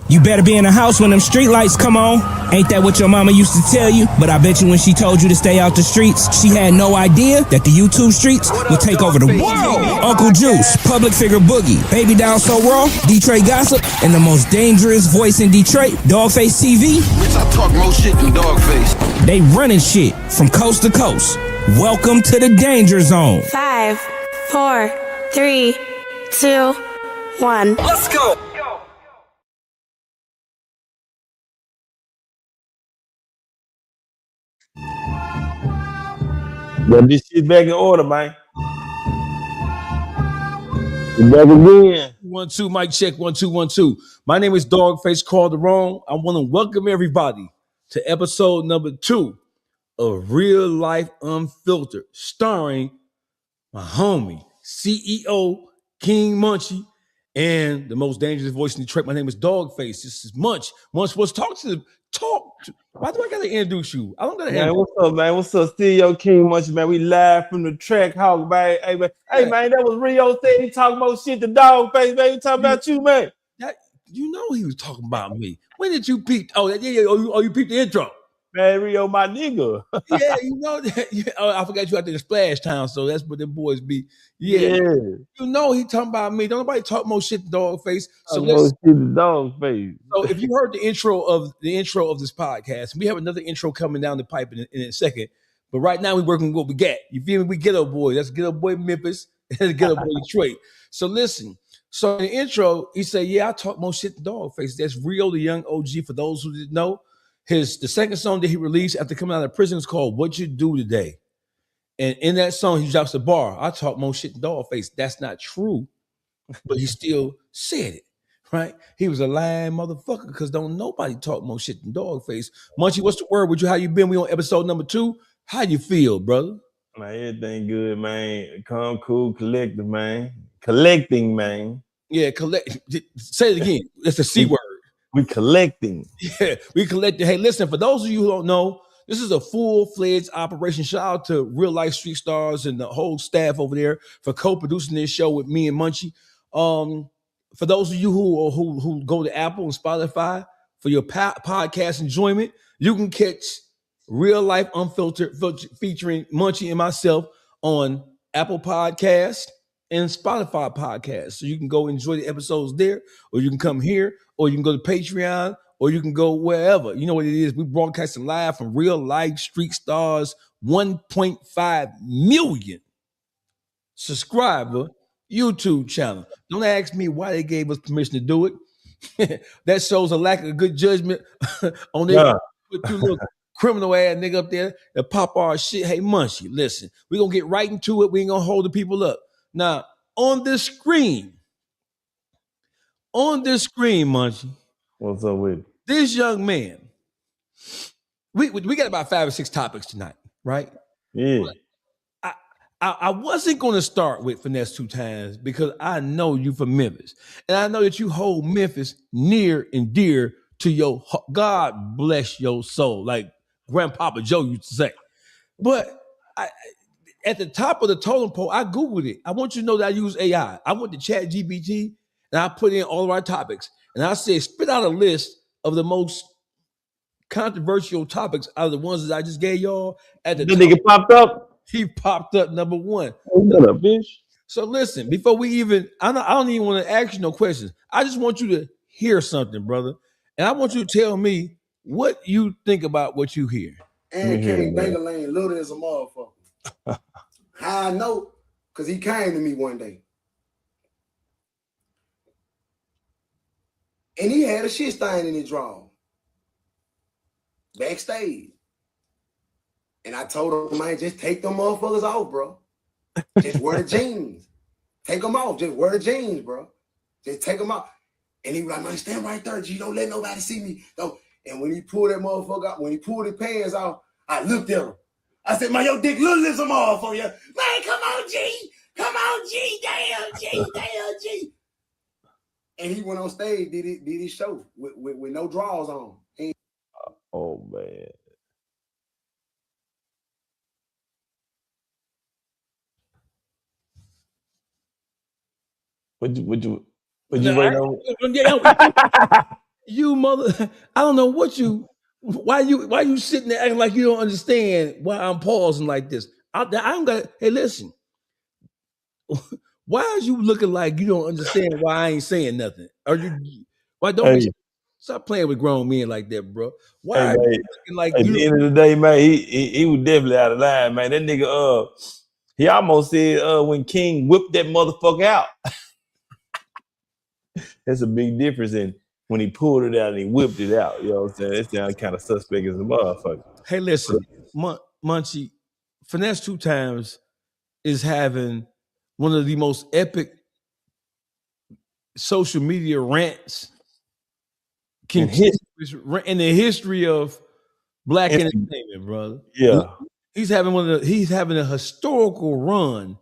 You better be in the house when them street lights come on. Ain't that what your mama used to tell you? But I bet you when she told you to stay out the streets, she had no idea that the YouTube streets would take over the world. Uncle Juice, public figure Boogie, Baby Down So Raw, Detroit Gossip, and the most dangerous voice in Detroit, Dawgface TV. Bitch, I talk more shit than Dawgface. They running shit from coast to coast. Welcome to the Danger Zone. 5, 4, 3, 2, 1. Let's go. But this shit back in order, man. We back again. 1 2, mic check. 1 2 1 2. My name is Dawgface Calderon. I want to welcome everybody to episode number 2 of Real Life Unfiltered, starring my homie, CEO King Munchie, and the most dangerous voice in Detroit. My name is Dawgface. This is Munch. Munch was talk to. Why do I gotta introduce you? I don't gotta. Man, what's up, man? What's up, CEO King Munchie, man? We live from the track hog, man. Hey, man. Hey, man, that was Rio said he talking about shit to Dawgface, man. He talking about you, man. You know he was talking about me. When did you peep? Oh, yeah. Oh, you peeped the intro. Man, Rio, my nigga. Yeah, you know that. Yeah, I forgot you out there in Splash Town, so that's what them boys be. Yeah. You know he talking about me. Don't nobody talk more shit to Dawgface. So let's see the Dawgface. So if you heard the intro of this podcast, we have another intro coming down the pipe in a second. But right now we're working with what we got. You feel me? We Ghetto Boy. That's Ghetto Boy Memphis and Ghetto Boy Detroit. So listen. So in the intro, he said, "Yeah, I talk more shit to Dawgface." That's Rio, the young OG. For those who didn't know, the second song that he released after coming out of prison is called "What You Do Today." And in that song, he drops the bar. I talk more shit to Dawgface. That's not true, but he still said it. Right? He was a lying motherfucker because don't nobody talk more shit than Dawgface. Munchie, what's the word with you? How you been? We on episode number 2. How you feel, brother? Man, everything good, man. Calm, cool, collective, man. Collecting, man. Yeah, collect. Say it again. That's the C word. We collecting. Yeah, we collecting. Hey, listen, for those of you who don't know, this is a full-fledged operation. Shout out to Real Life Street Stars and the whole staff over there for co-producing this show with me and Munchie. For those of you who go to Apple and Spotify for your podcast enjoyment, you can catch Real Life Unfiltered featuring Munchie and myself on Apple Podcast and Spotify Podcast. So you can go enjoy the episodes there, or you can come here, or you can go to Patreon, or you can go wherever. You know what it is. We broadcasting live from Real Life Street Stars 1.5 million subscriber YouTube channel. Don't ask me why they gave us permission to do it. That shows a lack of good judgment on their put two little criminal ass nigga up there that pop our shit. Hey, Munchie, listen, we're gonna get right into it. We ain't gonna hold the people up. Now, on this screen, Munchie. What's up with it? This young man, we got about 5 or 6 topics tonight, right? Yeah. But I wasn't going to start with Finesse 2 Times because I know you from Memphis. And I know that you hold Memphis near and dear to your heart. God bless your soul, like Grandpapa Joe used to say. But at the top of the totem pole, I Googled it. I want you to know that I use AI. I went to ChatGPT and I put in all of our topics. And I said, spit out a list of the most controversial topics out of the ones that I just gave y'all. At the nigga popped up. He popped up number 1. What up, bitch? So listen, before we even, I don't even want to ask you no questions. I just want you to hear something, brother. And I want you to tell me what you think about what you hear. And King Banger Lane little as a motherfucker. How I know? Because he came to me one day. And he had a shit stain in his drawer. Backstage. And I told him, man, just take them motherfuckers off, bro. Just wear the jeans. Take them off. Just wear the jeans, bro. Just take them off. And he was like, man, stand right there, G. Don't let nobody see me. Don't. And when he pulled that motherfucker out, when he pulled his pants off, I looked at him. I said, man, your dick little as a motherfucker. Man, come on, G. Come on, G. Damn, G. And he went on stage, did his show with no drawers on. Oh, man. Would you wait on? You mother, I don't know what you. Why you sitting there acting like you don't understand why I'm pausing like this? I don't got. Hey, listen. Why is you looking like you don't understand why I ain't saying nothing? Are you? Why don't Hey, be? Stop playing with grown men like that, bro. Why hey, are you man. looking like At you the don't? end of the day, man, he was definitely out of line, man. That nigga, he almost said, when King whipped that motherfucker out. That's a big difference in when he pulled it out and he whipped it out. You know what I'm saying? That sounds kind of suspect as a motherfucker. Hey, listen, Munchie, Finesse 2 Times is having one of the most epic social media rants And his, in the history of black and, entertainment, brother. yeah, He's having a historical run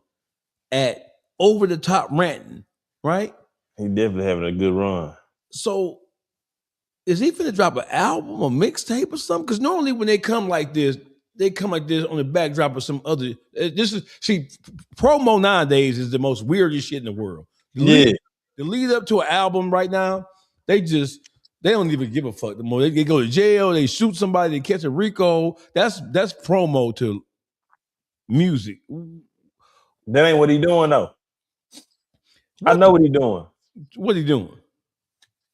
at over the top ranting, right? he definitely having a good run. So is he finna drop an album or mixtape or something? Because normally when they come like this on the backdrop of some other. Promo nowadays is the most weirdest shit in the world. The lead up to an album right now, they don't even give a fuck no more. They go to jail, they shoot somebody, they catch a RICO. That's promo to music. That ain't what he doing though. I know what he doing. What he doing?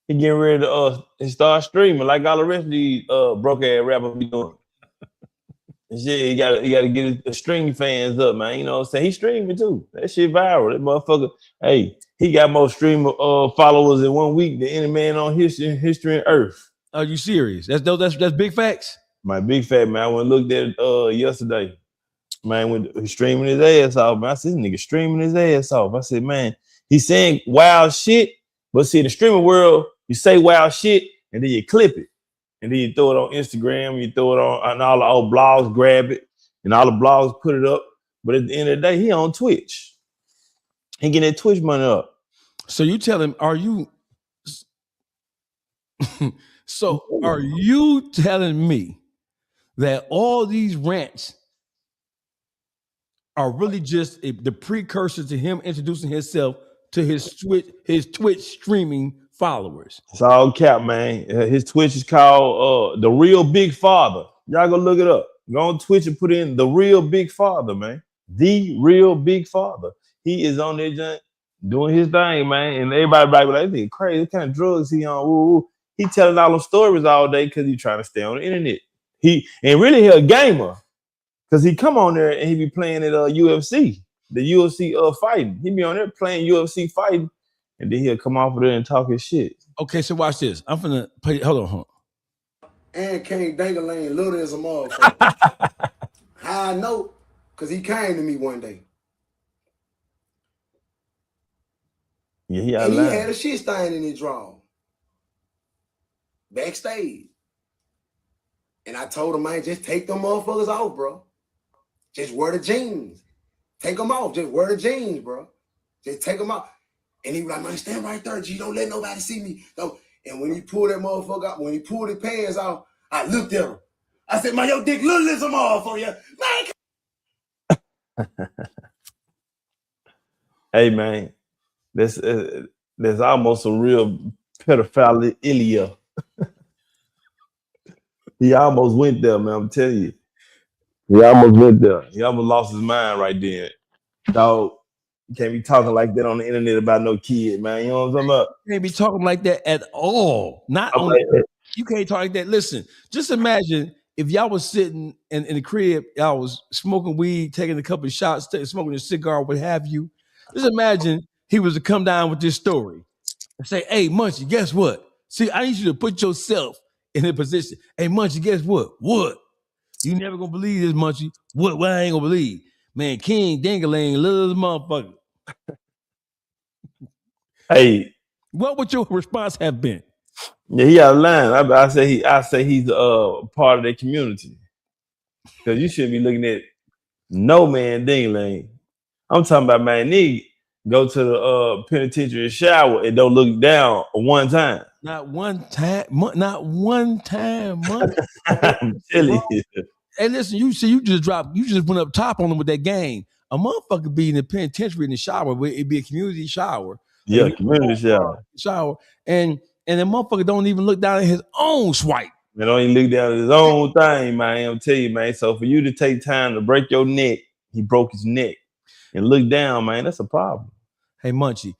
He getting ready to start streaming like all the rest of these broke ass rappers be doing. And shit, he gotta get his stream fans up, man. You know what I'm saying? He streaming too. That shit viral. That motherfucker, hey, he got more stream followers in 1 week than any man on history and earth. Are you serious? That's big facts. My big fat man, I went and looked at it yesterday. Man, when he's streaming his ass off, man. I said, this nigga streaming his ass off. I said, man, he's saying wild shit, but see, in the streaming world, you say wild shit and then you clip it. And then you throw it on Instagram, you throw it on all the old blogs, grab it, and all the blogs put it up. But at the end of the day, he on Twitch. He getting that Twitch money up. So you tell him, are you telling me that all these rants are really just the precursor to him introducing himself to his Twitch streaming followers? It's all cap, man. His Twitch is called The Real Big Father. Y'all go look it up. Go on Twitch and put in The Real Big Father, man. The Real Big Father. He is on there just doing his thing, man. And everybody be like, this nigga crazy. What kind of drugs he on? Woo. He telling all those stories all day because he trying to stay on the internet. He a gamer. Because he come on there and he be playing at UFC, the UFC fighting. He be on there playing UFC fighting, and then he'll come off of there and talk his shit. Okay, so watch this. I'm finna play. Hold on. And King Dangalane little as a motherfucker. How I know? Because he came to me one day. Yeah, he had a shit stain in his drawer. Backstage. And I told him, man, just take them motherfuckers off, bro. Just wear the jeans. Take them off. Just wear the jeans, bro. Just take them off. And he was like, man, stand right there, G. Don't let nobody see me. Don't. And when he pulled that motherfucker out, when he pulled his pants off, I looked at him. I said, man, your dick little as a motherfucker. Man. Hey, man. There's almost a real pedophilia. He almost went there, man. I'm telling you. He almost went there. He almost lost his mind right there. Dog, you can't be talking like that on the internet about no kid, man. You know what I'm talking about? You can't be talking like that at all. You can't talk like that. Listen, just imagine if y'all was sitting in the crib, y'all was smoking weed, taking a couple of shots, smoking a cigar, what have you. Just imagine he was to come down with this story and say, hey, Munchie, guess what? See, I need you to put yourself in a position. Hey, Munchie, guess what? What? You never gonna believe this, Munchie. What I ain't gonna believe? Man, King Dangalane, little motherfucker. Hey. What would your response have been? Yeah, he out of line. I say he's part of the community. Because you shouldn't be looking at no man Dangalane. I'm talking about, man, nigga go to the penitentiary shower and don't look down one time. Not one time. I'm telling you. Hey, listen, you just went up top on them with that game. A motherfucker be in the penitentiary in the shower, where it'd be a community shower. Yeah, community shower. And the motherfucker don't even look down at his own swipe. Man, don't even look down at his own thing, man. I'm tell you, man. So for you to take time to break your neck, he broke his neck, and look down, man, that's a problem. Hey, Munchie,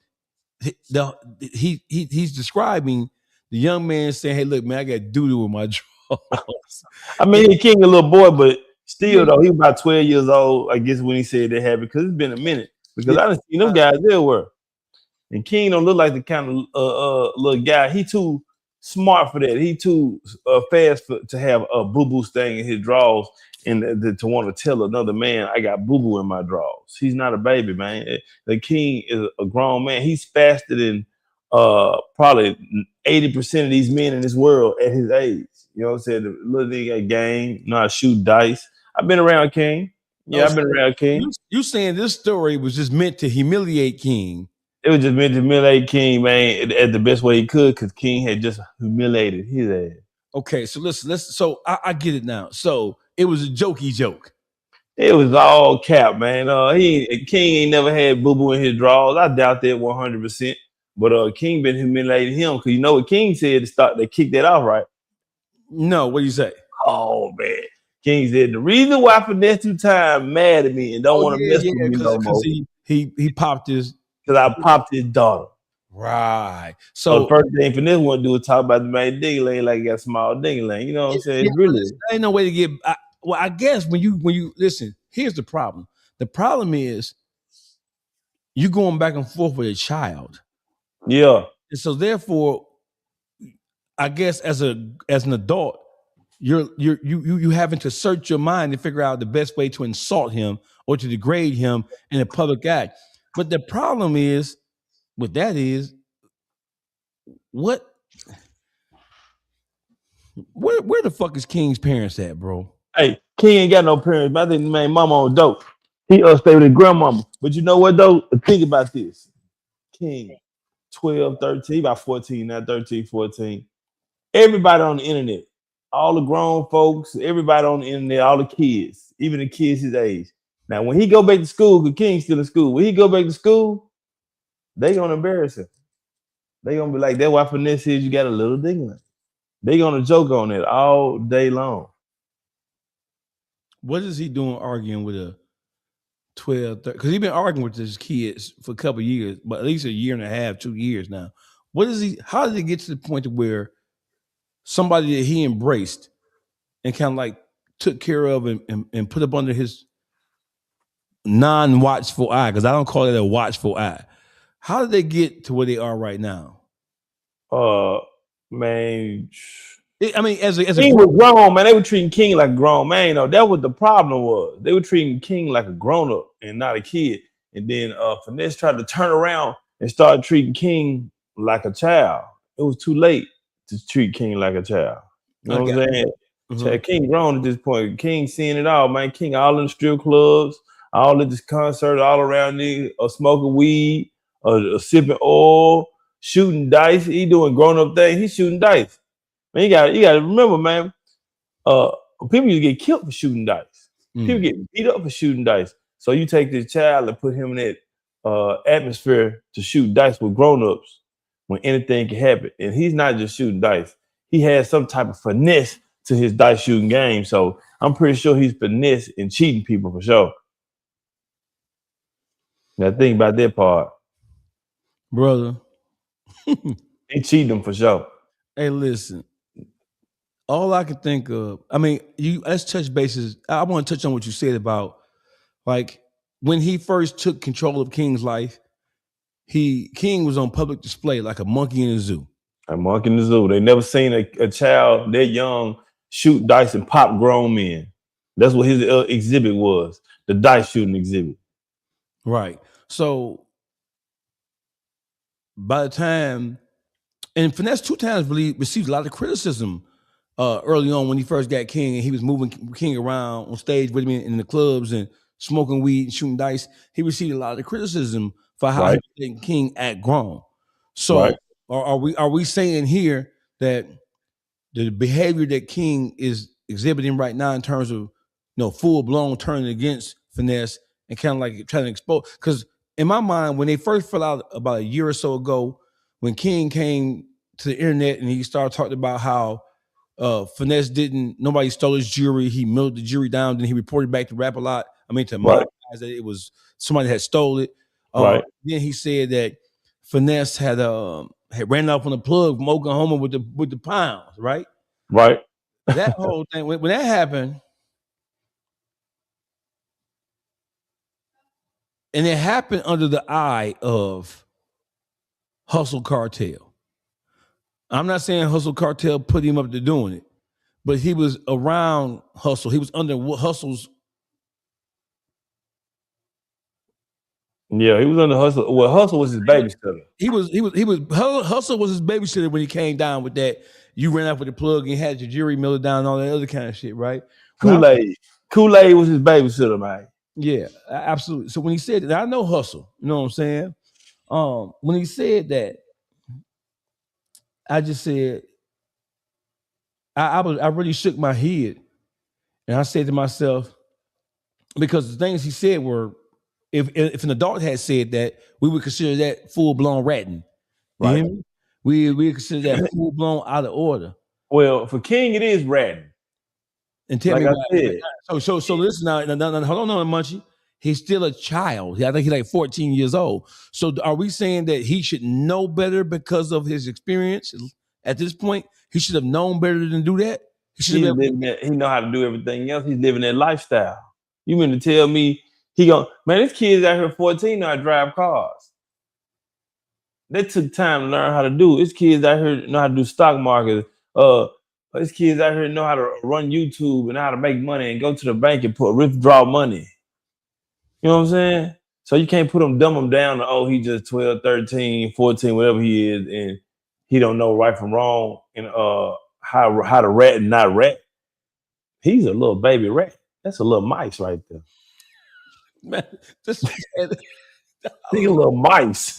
he's describing the young man saying, "Hey, look, man, I got doo-doo in my drawers." I mean, he king a little boy, but still, though, he was about 12 years old, I guess, when he said that happened, because it's been a minute. Because I didn't see them guys everywhere. And King don't look like the kind of little guy. He too smart for that. He too fast to have a boo-boo stain in his drawers and to want to tell another man, I got boo-boo in my drawers. He's not a baby, man. The King is a grown man. He's faster than probably 80% of these men in this world at his age. You know what I'm saying? The little nigga got game, know how to shoot dice. I've been around King. Yeah, I've been around King. You saying this story was just meant to humiliate King? It was just meant to humiliate King, man, at the best way he could, because King had just humiliated his ass. Okay, so listen. So I get it now. So it was a jokey joke. It was all cap, man. King ain't never had boo-boo in his drawers. I doubt that 100%. But King been humiliating him, because you know what King said to kick that off, right? No, what do you say? Oh, man. King said, the reason why Finesse 2 Time mad at me and don't want to mess with me no more. He popped his... Because I popped his daughter. Right. So the first thing Finesse want to do is talk about the man ding-a-ling like he got a small ding-a-ling. You know what I'm saying? Really. There ain't no way to get... I guess when you... Listen, here's the problem. The problem is you going back and forth with a child. Yeah. And so therefore, I guess as an adult, you having to search your mind to figure out the best way to insult him or to degrade him in a public act. But the problem is with that is where the fuck is King's parents at, bro? Hey, King ain't got no parents, but I think the man mama on dope. He stay with his grandmama. But you know what though? Think about this. King 12, 13, about 14 now, 13, 14. Everybody on the internet, all the grown folks, everybody on the internet, all the kids, even the kids his age. Now, when he go back to school, because King's still in school, when he go back to school, they gonna embarrass him. They gonna be like, that's why Finesse says you got a little dingling. They gonna joke on it all day long. What is he doing arguing with a 12, 13? Because he's been arguing with his kids for a couple of years, but at least a year and a half, 2 years now. How did he get to the point of where somebody that he embraced and kind of like took care of and put up under his non-watchful eye, because I don't call it a watchful eye. How did they get to where they are right now? Man, I mean, as a King was grown, man. They were treating King like a grown man. You know, that was the problem was. They were treating King like a grown-up and not a kid. And then Finesse tried to turn around and start treating King like a child. It was too late to treat King like a child. You know what I'm saying? Mm-hmm. King grown at this point. King seeing it all, man. King all in the strip clubs, all at this concert, all around there, smoking weed, sipping oil, shooting dice. He doing grown-up things. He's shooting dice. Man, you got to remember, man, people used to get killed for shooting dice. People get beat up for shooting dice. So you take this child and put him in that atmosphere to shoot dice with grown-ups when anything can happen. And he's not just shooting dice. He has some type of finesse to his dice shooting game. So I'm pretty sure he's finesse and cheating people for sure. Now think about that part. Brother. He cheating them for sure. Hey, listen. All I can think of, I mean, let's touch bases. I want to touch on what you said about, like, when he first took control of King's life, King was on public display like a monkey in a zoo. A monkey in the zoo. They never seen a child that young shoot dice and pop grown men. That's what his exhibit was, the dice shooting exhibit. Right. So by the time, and Finesse 2 Times really received a lot of criticism early on when he first got King, and he was moving King around on stage with me in the clubs and smoking weed and shooting dice. He received a lot of criticism for how he let King act grown. So are we saying here that the behavior that King is exhibiting right now in terms of full blown turning against Finesse and kind of like trying to expose? Because in my mind, when they first fell out about a year or so ago, when King came to the internet and he started talking about how Finesse nobody stole his jewelry. He milled the jewelry down. Then he reported back to Rap A Lot. I mean, to my guys that it was somebody had stole it. Then he said that Finesse had ran off on the plug from Oklahoma with the pounds, right? Right. That whole thing, when that happened, and it happened under the eye of Hustle Cartel. I'm not saying Hustle Cartel put him up to doing it, but he was around Hustle. He was under Hustle's. Yeah, he was under Hustle. Well, Hustle was his babysitter. Hustle was his babysitter when he came down with that. You ran out with the plug and had your jewelry milled down and all that other kind of shit, right? Kool-Aid was his babysitter, man. Yeah, absolutely. So when he said that, I know Hustle. You know what I'm saying? When he said that, I just said, I really shook my head, and I said to myself, because the things he said were, if an adult had said that, we would consider that full blown ratting, right? We consider that full blown out of order. Well, for King, it is ratting. And tell me why. So listen now, hold on, Munchie. He's still a child. I think he's like 14 years old. So are we saying that he should know better because of his experience at this point? He should have known better than do that? He know how to do everything else. He's living that lifestyle. You mean to tell me this kid's out here 14 know how to drive cars. They took time to learn how to do it. This kids out here know how to do stock market. This kids out here know how to run YouTube and how to make money and go to the bank and withdraw money. You know what I'm saying? So you can't dumb him down to, he just 12, 13, 14, whatever he is, and he don't know right from wrong and how to rat and not rat. He's a little baby rat. That's a little mice right there. Man, Think a little mice.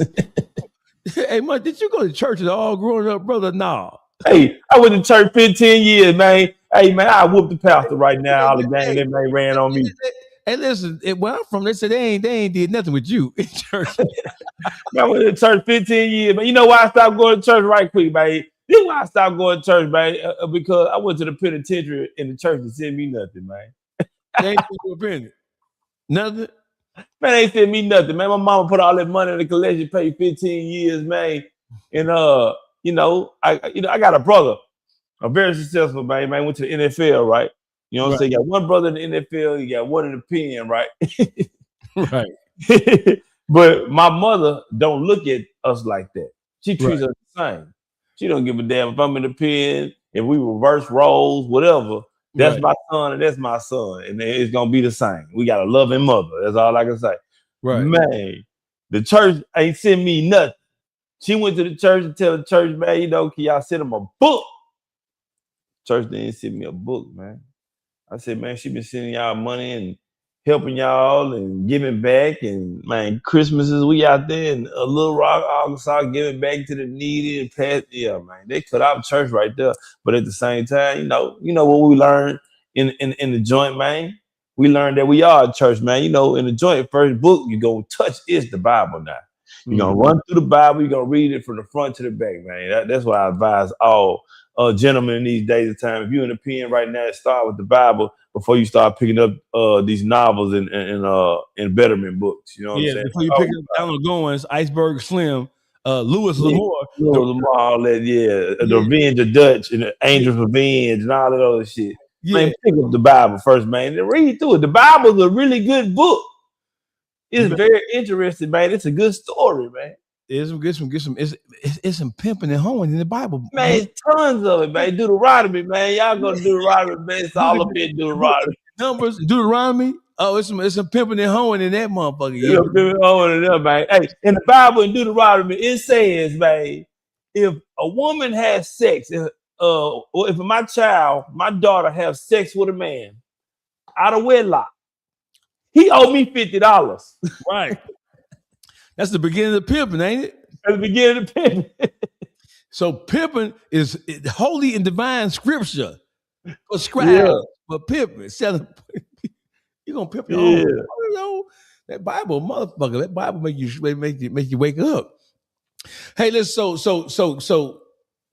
Hey, man, did you go to church at all growing up, brother? No. Hey, I went to church 15 years, man. Hey, man, I whooped the pastor right now. All the gang that man ran on me. Hey, listen, where I'm from, they said they ain't did nothing with you in church. I went to church 15 years, man. You know why I stopped going to church right quick, man? This is why I stopped going to church, man, because I went to the penitentiary and the church didn't send me nothing, man. They ain't send you a penny. Nothing? Man, they ain't send me nothing, man. My mama put all that money in the collection, paid 15 years, man. And I got a brother, a very successful man, went to the NFL, right? You know what I'm saying? You got one brother in the NFL, you got one in the pen, right? Right. But my mother don't look at us like that. She treats us the same. She don't give a damn if I'm in the pen, if we reverse roles, whatever. That's my son and that's my son. And it's gonna be the same. We got a loving mother. That's all I can say. Right. Man, the church ain't send me nothing. She went to the church and tell the church, man, can y'all send them a book? Church didn't send me a book, man. I said, man, she been sending y'all money and helping y'all and giving back. And man, Christmases, we out there in Little Rock, Arkansas, giving back to the needy and past. Yeah, man, they cut out church right there. But at the same time, you know what we learned in the joint, man? We learned that we are a church, man. In the joint, first book you go touch is the Bible now. You're going to run through the Bible. You're going to read it from the front to the back, man. That's what I advise all gentlemen in these days of time. If you're in a pen right now, start with the Bible before you start picking up these novels and betterment books. You know what I'm saying? Before you pick up Donald Goins, Iceberg Slim, Louis L'Amour. All that, The Revenge of Dutch and the Angel's Revenge and all that other shit. Yeah. Man, pick up the Bible first, man, and read through it. The Bible's a really good book. It's very interesting, man. It's a good story, man. It's some pimping and hoeing in the Bible. Man, it's tons of it, man. Deuteronomy, man. Y'all go to Deuteronomy, man. It's all up in Deuteronomy. Numbers, Deuteronomy. Oh, it's some pimping and hoeing in that motherfucker. Yeah, pimping and hoeing in there, man. Hey, in the Bible, in Deuteronomy, it says, man, if a woman has sex, if my daughter has sex with a man out of wedlock, he owed me $50. Right. That's the beginning of pimping, ain't it? That's the beginning of pimping. So pimping is holy and divine scripture. Prescribed for pimping. You're gonna pimp your own. That Bible, motherfucker. That Bible make you wake up. Hey, let's so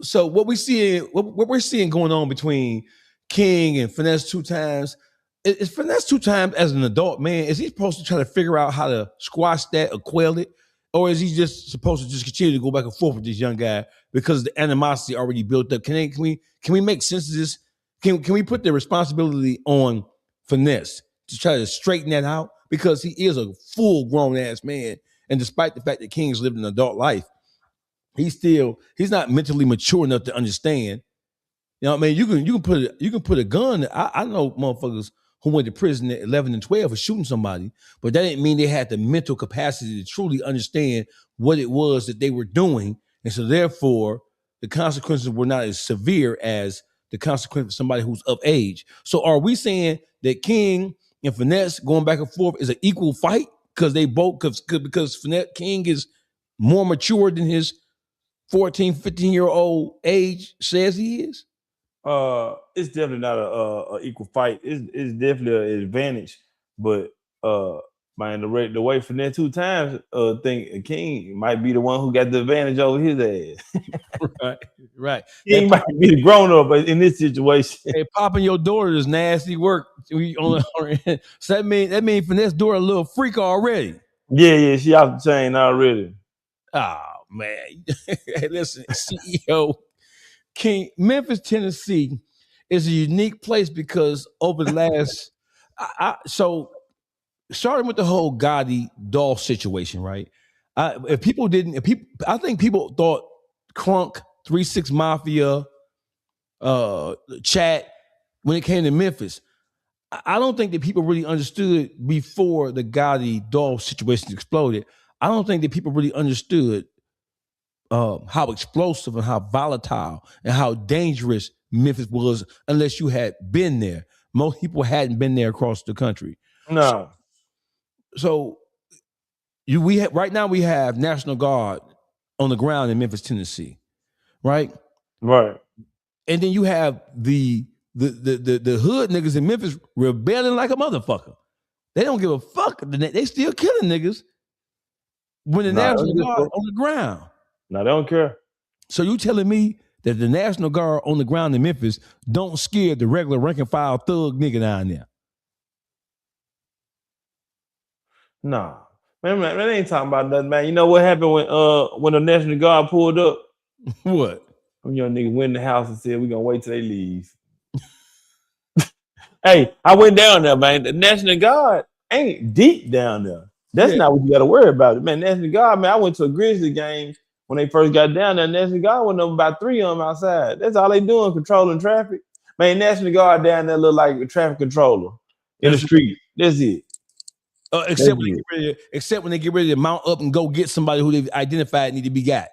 So what we're seeing going on between King and Finesse 2 Times is Finesse 2 Times as an adult man. Is he supposed to try to figure out how to squash that or quell it, or is he just supposed to just continue to go back and forth with this young guy because the animosity already built up? Can we make sense of this? Can we put the responsibility on Finesse to try to straighten that out, because he is a full grown ass man, and despite the fact that King's lived an adult life, he's not mentally mature enough to understand. You know what I mean? You can put a gun. I know motherfuckers who went to prison at 11 and 12 for shooting somebody, but that didn't mean they had the mental capacity to truly understand what it was that they were doing. And so therefore, the consequences were not as severe as the consequence of somebody who's of age. So are we saying that King and Finesse going back and forth is an equal fight because they both, because Finesse King is more mature than his 14, 15-year-old age says he is? It's definitely not a equal fight. It's definitely an advantage, but man, the way Finesse 2 Times think King might be the one who got the advantage over his ass. Right. King might be the grown up in this situation. Hey, popping your daughter is nasty work. So that means Finesse daughter a little freak already. Yeah, she off the chain already. Oh man. Hey, listen, CEO King, Memphis, Tennessee is a unique place because over the last, so starting with the whole Gotti Dolph situation, right? I think people thought Crunk, 3-6 Mafia, Chat, when it came to Memphis, I don't think that people really understood before the Gotti Dolph situation exploded. I don't think that people really understood how explosive and how volatile and how dangerous Memphis was unless you had been there. Most people hadn't been there across the country. No. So right now we have National Guard on the ground in Memphis, Tennessee, right? Right. And then you have the hood niggas in Memphis rebelling like a motherfucker. They don't give a fuck. They still killing niggas when the National Guard on the ground. No, they don't care. So you telling me that the National Guard on the ground in Memphis don't scare the regular rank and file thug nigga down there? Nah. Man, that ain't talking about nothing, man. You know what happened when the National Guard pulled up? What? Them young niggas went in the house and said, we're gonna wait till they leave. Hey, I went down there, man. The National Guard ain't deep down there. That's not what you gotta worry about. Man, National Guard, man, I went to a Grizzly game when they first got down there. National Guard went up about 3 of them outside. That's all they doing, controlling traffic. Man, National Guard down there look like a traffic controller in the street. That's it. Except when they get ready to mount up and go get somebody who they've identified need to be got.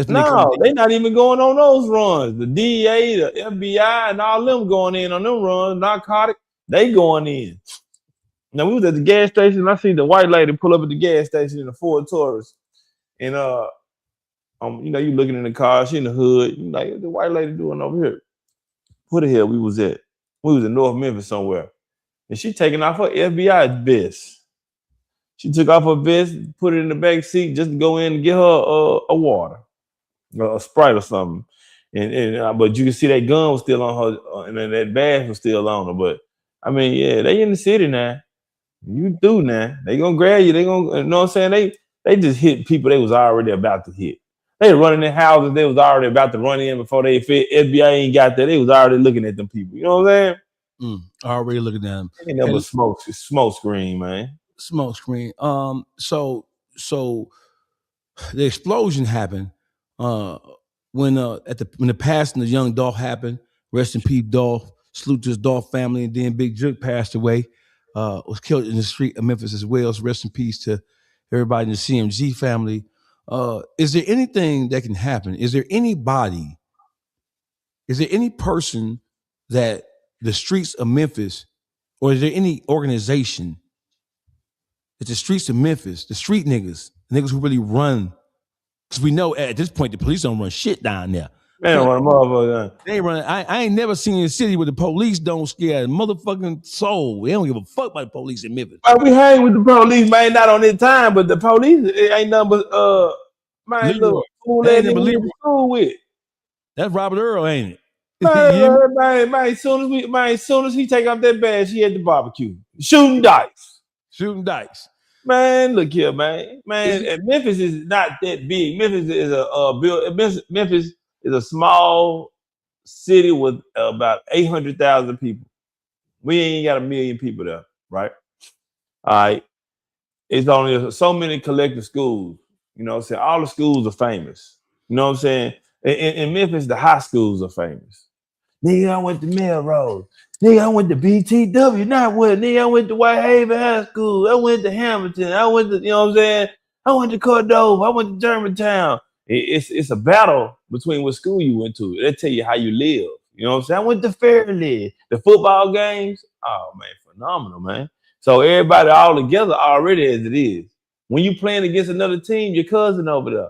No, they not even going on those runs. The DEA, the FBI, and all them going in on them runs, narcotic, they going in. Now, we was at the gas station, and I see the white lady pull up at the gas station in a Ford Taurus. And, you know, you looking in the car, she in the hood. You like, what the white lady doing over here? Where the hell we was at? We was in North Memphis somewhere. And she taking off her FBI vest. She took off her vest, put it in the back seat just to go in and get her a water, a Sprite or something. But you can see that gun was still on her, and then that badge was still on her. But I mean, yeah, they in the city now. You do now. They gonna grab you. They gonna, you know what I'm saying? They just hit people they was already about to hit. They running in houses they was already about to run in before they fit. FBI ain't got there. They was already looking at them people. You know what I'm saying? Already looking at them. Ain't never smoke screen, man. Smoke screen. So the explosion happened when the passing of young Dolph happened. Rest in peace, Dolph. Salute to his Dolph family, and then Big Juke passed away. Was killed in the street of Memphis as well. So rest in peace to everybody in the CMG family. Is there anything that can happen? Is there any person that the streets of Memphis, or is there any organization that the streets of Memphis, the street niggas who really run, because we know at this point the police don't run shit down there. They don't run a motherfucker. They ain't running. I ain't never seen a city where the police don't scare a motherfucking soul. They don't give a fuck about the police in Memphis. We hang with the police, man, not on this time, but the police ain't nothing but man, look, fool that nigga we school with. That's Robert Earl, ain't it? Man, as soon as he take off that badge, he at the barbecue shooting dice. Shooting dice. Man, look here, man. And Memphis is not that big. Memphis is a small city with about 800,000 people. We ain't got 1 million people there, right? All right. It's only so many collective schools. You know what I'm saying? All the schools are famous. You know what I'm saying? In Memphis, the high schools are famous. Nigga, I went to Melrose. Nigga, I went to BTW. Not what? Nigga, I went to Whitehaven High School. I went to Hamilton. I went to, you know what I'm saying? I went to Cordova. I went to Germantown. It's a battle between what school you went to. They tell you how you live. You know what I'm saying? I went to Fairleigh. The football games, oh, man, phenomenal, man. So everybody all together already as it is. When you playing against another team, your cousin over there.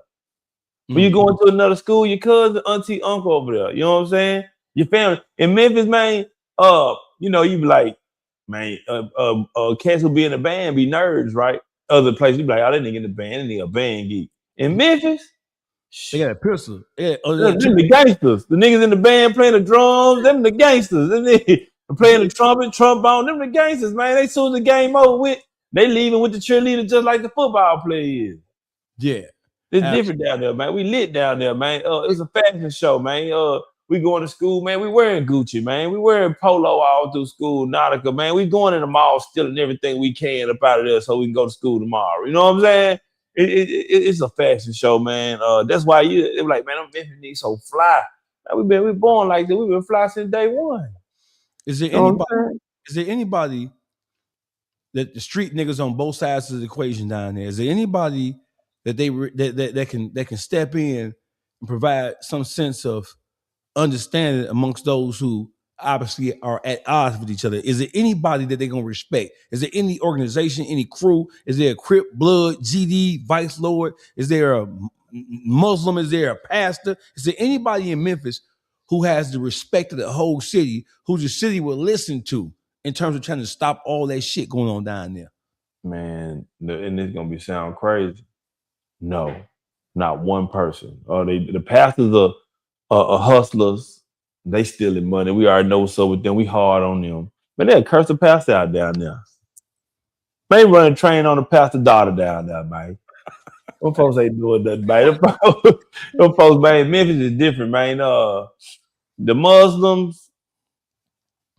When you going to another school, your cousin, auntie, uncle over there. You know what I'm saying? Your family. In Memphis, man, you know, you be like, man, cats who be in the band be nerds, right? Other places, you be like, oh, that nigga in the band, that nigga a band geek. In Memphis, they got a pistol. Yeah, them the gangsters. The niggas in the band playing the drums, them the gangsters. Them playing the trumpet, trombone, them the gangsters, man. They soon as the game over with, they leaving with the cheerleader just like the football player is. Yeah. It's different down there, man. We lit down there, man. It's a fashion show, man. We going to school, man. We wearing Gucci, man. We wearing polo all through school, Nautica, man. We going in the mall stealing everything we can up out of there so we can go to school tomorrow. You know what I'm saying? It's a fashion show, man. That's why they're like, man, I'm Memphis niggas so fly. Man, we born like that. We've been fly since day one. Is there anybody that the street niggas on both sides of the equation down there? Is there anybody that that can step in and provide some sense of understanding amongst those who obviously are at odds with each other? Is there anybody that they're gonna respect? Is there any organization, any crew? Is there a Crip, Blood, GD, Vice Lord? Is there a Muslim? Is there a pastor? Is there anybody in Memphis who has the respect of the whole city, who the city will listen to in terms of trying to stop all that shit going on down there? Man, and it's gonna sound crazy. No, not one person. The pastors are hustlers. They stealing money. We already know what's up with them. We hard on them. But they'll curse the pastor out down there. They run a train on the pastor daughter down there, man. Them folks ain't doing nothing, man. Them folks, man, Memphis is different, man. The Muslims,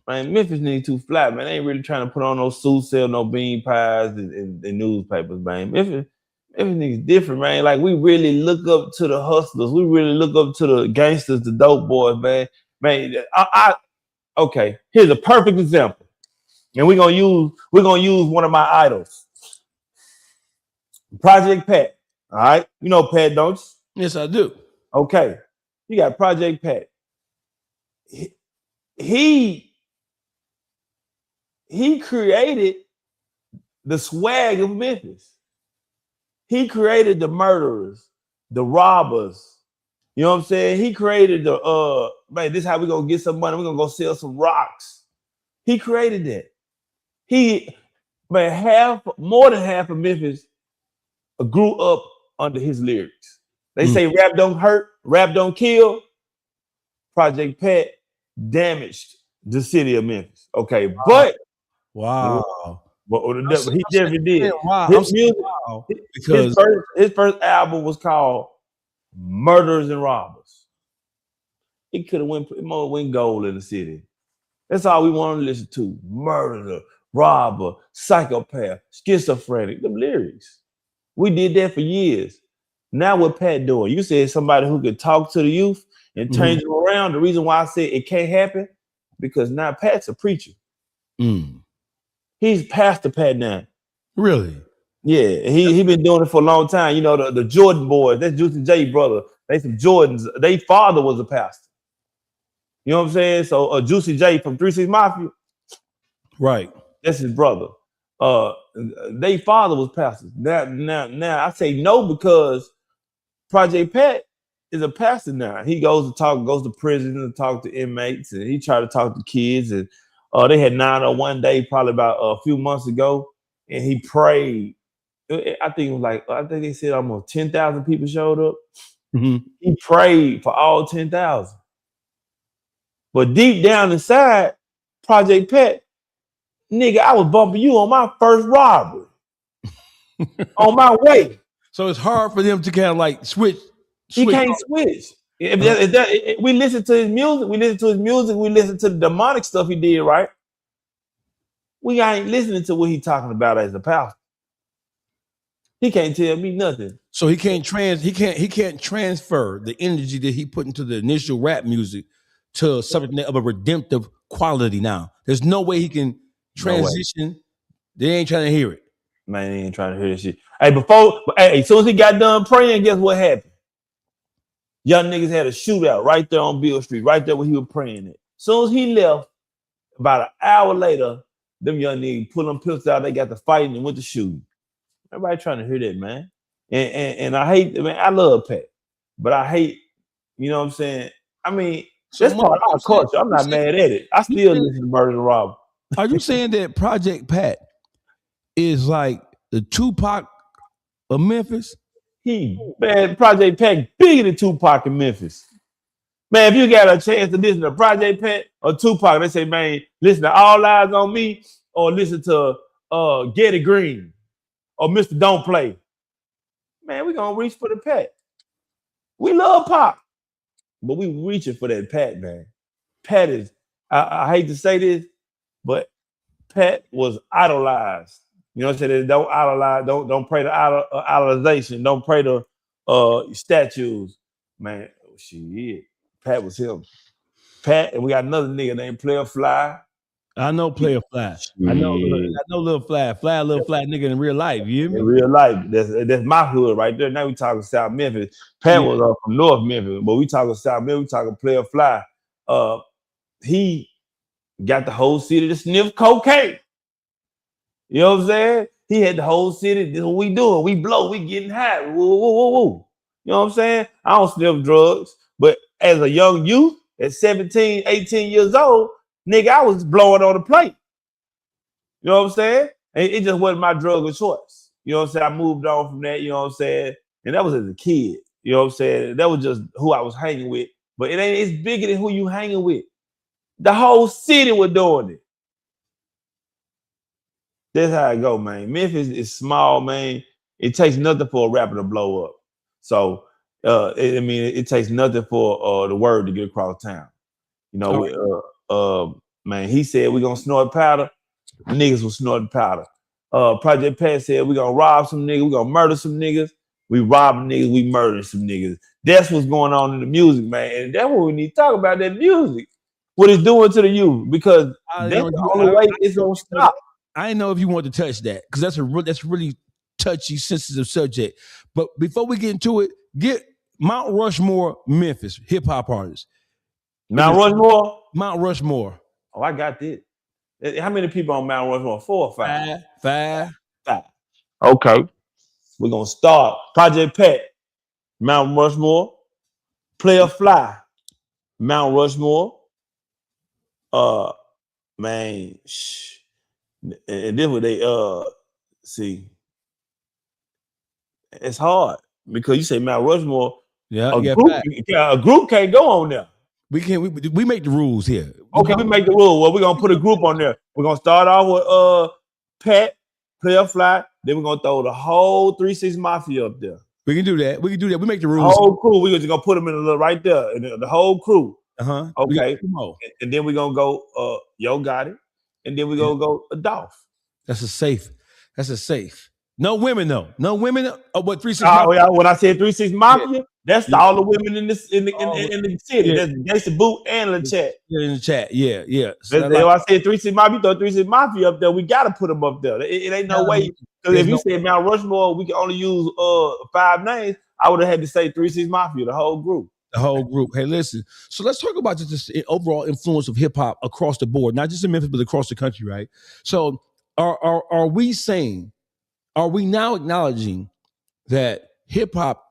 man, Memphis need too flat, man. They ain't really trying to put on no suits, sell no bean pies and newspapers, man. Memphis niggas different, man. Like, we really look up to the hustlers. We really look up to the gangsters, the dope boys, man. Man, okay, here's a perfect example. And we're gonna use one of my idols. Project Pat. All right. You know Pat, don't you? Yes, I do. Okay. You got Project Pat. He created the swag of Memphis. He created the murderers, the robbers. You know what I'm saying? He created the man, this is how we're gonna get some money. We're gonna go sell some rocks. He created that. More than half of Memphis grew up under his lyrics. They say rap don't hurt, rap don't kill. Project Pat damaged the city of Memphis. Okay, but wow. But he definitely did. Wow. His first album was called Murderers and Robbers. He could have win gold in the city. That's all we want to listen to. Murderer, robber, psychopath, schizophrenic, them lyrics. We did that for years. Now what Pat doing? You said somebody who could talk to the youth and turn them around. The reason why I said it can't happen, because now Pat's a preacher. He's Pastor Pat now. Really? Yeah, he been doing it for a long time. You know, the Jordan boys, that's Juicy J brother. They some Jordans. Their father was a pastor. You know what I'm saying? So Juicy J from 3 6 Mafia. Right. That's his brother. Their father was pastor. Now I say no because Project Pat is a pastor now. He goes to prison and talk to inmates, and he tried to talk to kids. And they had 901 day probably about a few months ago, and he prayed. I think they said almost 10,000 people showed up. He prayed for all 10,000. But deep down inside, Project Pat, nigga, I was bumping you on my first robbery. On my way. So it's hard for them to kind of like switch. He can't switch. We listen to his music, we listen to the demonic stuff he did, right? We ain't listening to what he talking about as a pastor. He can't tell me nothing. So he can't transfer the energy that he put into the initial rap music to something of a redemptive quality now. There's no way he can transition. They ain't trying to hear it. Man, they ain't trying to hear this shit. Hey, as soon as he got done praying, guess what happened? Young niggas had a shootout right there on Bill Street, right there where he was praying at. As soon as he left, about an hour later, them young niggas pulled them pistols out, they got to fighting and went to shooting. Everybody trying to hear that, man. And I hate, man, I love Pat, but I hate, you know what I'm saying? I mean, that's part of our culture. I'm not mad at it. I still listen to Murder and Robber. Are you saying that Project Pat is like the Tupac of Memphis? Man, Project Pat bigger than Tupac in Memphis. Man, if you got a chance to listen to Project Pat or Tupac, they say, man, listen to All Eyes on Me or listen to Getty Green or Mr. Don't Play. Man, we gonna reach for the Pat. We love Pop, but we reaching for that Pat, man. Pat is, I hate to say this, but Pat was idolized. You know what I'm saying? Don't idolize, don't pray to idolization, don't pray to statues. Man, shit. Pat was him. Pat, and we got another nigga named Player Fly. I know Player Fly. I know Little Fly. Fly, Little Fly nigga in real life. You hear me? In real life. That's my hood right there. Now we talking South Memphis. Pat was from North Memphis, but we talking South Memphis, we talking Player Fly. He got the whole city to sniff cocaine. You know what I'm saying? He had the whole city. This is what we doing. We blow. We getting high. Woo. You know what I'm saying? I don't sniff drugs, but as a young youth, at 17, 18 years old, nigga, I was blowing on the plate. You know what I'm saying? And it just wasn't my drug of choice. You know what I'm saying? I moved on from that, you know what I'm saying? And that was as a kid. You know what I'm saying? That was just who I was hanging with. But it's bigger than who you hanging with. The whole city was doing it. That's how it go, man. Memphis is small, man. It takes nothing for a rapper to blow up. So, it takes nothing for the word to get across town. You know, man, he said we're gonna snort powder. Niggas was snorting powder. Project Pat said we're gonna rob some niggas, we're gonna murder some niggas. We robbing niggas, we murdering some niggas. That's what's going on in the music, man. And that's what we need to talk about, that music. What it's doing to the youth, because that's the only way it's gonna stop. I didn't know if you want to touch that, because that's really touchy, sensitive subject. But before we get into it, get Mount Rushmore, Memphis, hip hop artists. Mount Rushmore? Mount Rushmore. Oh, I got this. How many people on Mount Rushmore? 4 or 5? Five. Okay. We're gonna start. Project Pat, Mount Rushmore. Player Fly, Mount Rushmore. Man, and then what they see. It's hard because you say Mount Rushmore. A group can't go on there. We make the rules here. Okay, we make the rule. Well, we're gonna put a group on there. We're gonna start off with Pat, Player Fly, then we're gonna throw the whole 3-6 Mafia up there. We can do that. We make the rules. The whole crew, we're just gonna put them in right there. And the whole crew. Okay. And then we're gonna go Yo Gotti, and then we're gonna go Dolph. That's a safe. No women though. No women. What 3-6? When I said 3-6 Mafia, that's all the women in the city. That's Gangsta Boot and the chat. In the chat, yeah. So I said 3-6 Mafia, throw 3-6 Mafia up there. We gotta put them up there. It ain't no way. Because if you said Mount Rushmore, we can only use 5 names. I would have had to say 3-6 Mafia, the whole group. Hey, listen. So let's talk about just this overall influence of hip hop across the board, not just in Memphis, but across the country, right? So are we saying? Are we now acknowledging that hip hop,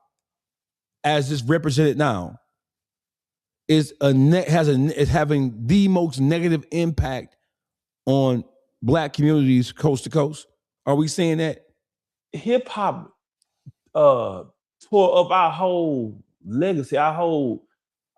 as it's represented now, is having the most negative impact on Black communities coast to coast? Are we saying that hip hop tore up our whole legacy, our whole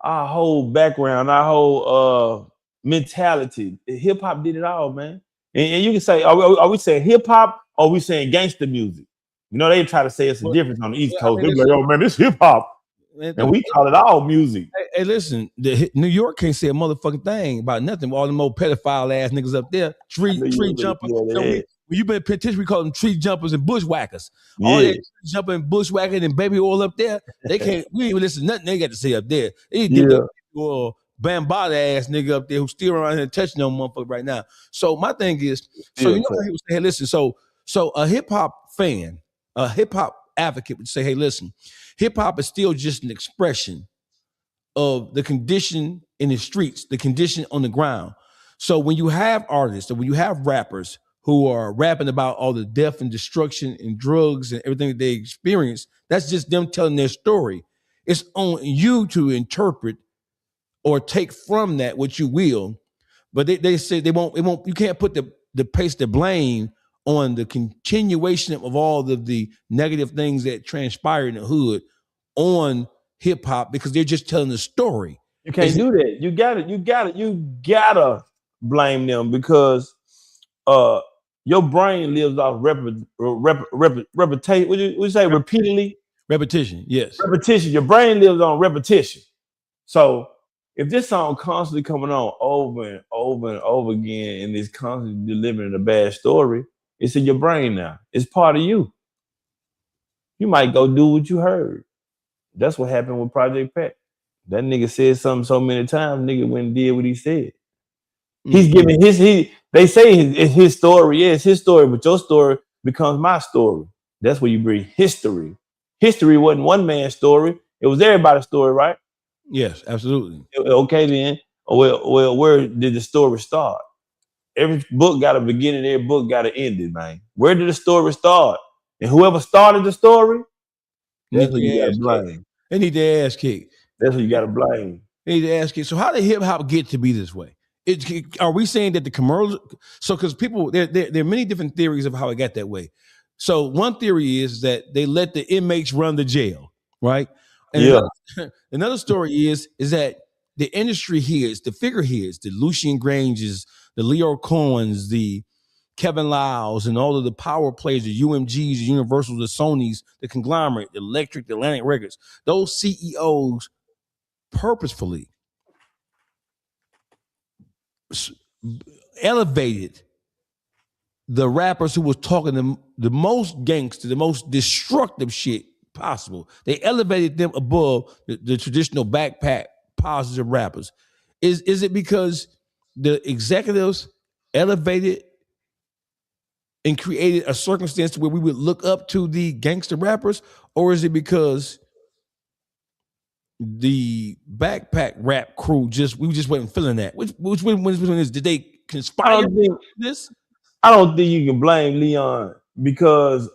our whole background, our whole mentality. Hip hop did it all, man. And you can say, are we saying hip hop or are we saying gangster music? You know, they try to say it's a difference on the East Coast. They're like, yo, man, this hip hop. And we call it all music. Hey, listen, New York can't say a motherfucking thing about nothing. All them old pedophile ass niggas up there, tree jumpers. When you been penitentiary, we call them tree jumpers and bushwhackers. All that jumping, bushwhacking, and baby oil up there, they can't. We ain't even listen to nothing they got to say up there. They get that Bambada ass nigga up there who still around here touching no motherfucker right now. So my thing is, so you know how he was saying, hey, listen, so a hip hop fan, a hip hop advocate would say, hey, listen, hip hop is still just an expression of the condition in the streets, the condition on the ground. So when you have artists or when you have rappers who are rapping about all the death and destruction and drugs and everything that they experience, that's just them telling their story. It's on you to interpret or take from that what you will. But they say they won't, you can't put the place to blame on the continuation of all of the negative things that transpire in the hood on hip hop because they're just telling the story. You can't do that. You gotta blame them because your brain lives off repetition. Would you say repeatedly? Repetition, yes. Repetition. Your brain lives on repetition. So if this song constantly coming on over and over and over again and it's constantly delivering a bad story, it's in your brain now. It's part of you. You might go do what you heard. That's what happened with Project Pat. That nigga said something so many times, nigga went and did what he said. He's giving they say it's his story. Yeah, it's his story, but your story becomes my story. That's where you bring history. History wasn't one man's story. It was everybody's story, right? Yes, absolutely. Okay, then. Well, where did the story start? Every book got a beginning, every book got an ending, man. Where did the story start? And whoever started the story, that's who you gotta blame. They need their ass kicked. That's who you gotta blame. They need to ask you. So how did hip hop get to be this way? Are we saying that the commercial? So because people, there are many different theories of how it got that way. So one theory is that they let the inmates run the jail, right? And another story is that the industry heads, the figureheads, the Lucian Granges, the Leo Cohens, the Kevin Lyles, and all of the power players, the UMGs, the Universals, the Sonys, the conglomerate, the Electric, the Atlantic Records, those CEOs purposefully elevated the rappers who was talking the most gangster, the most destructive shit possible. They elevated them above the traditional backpack positive rappers. Is it because the executives elevated and created a circumstance where we would look up to the gangster rappers, or is it because the backpack rap crew we just wasn't feeling that? Which one is? Did they conspire this? I don't think you can blame Leon because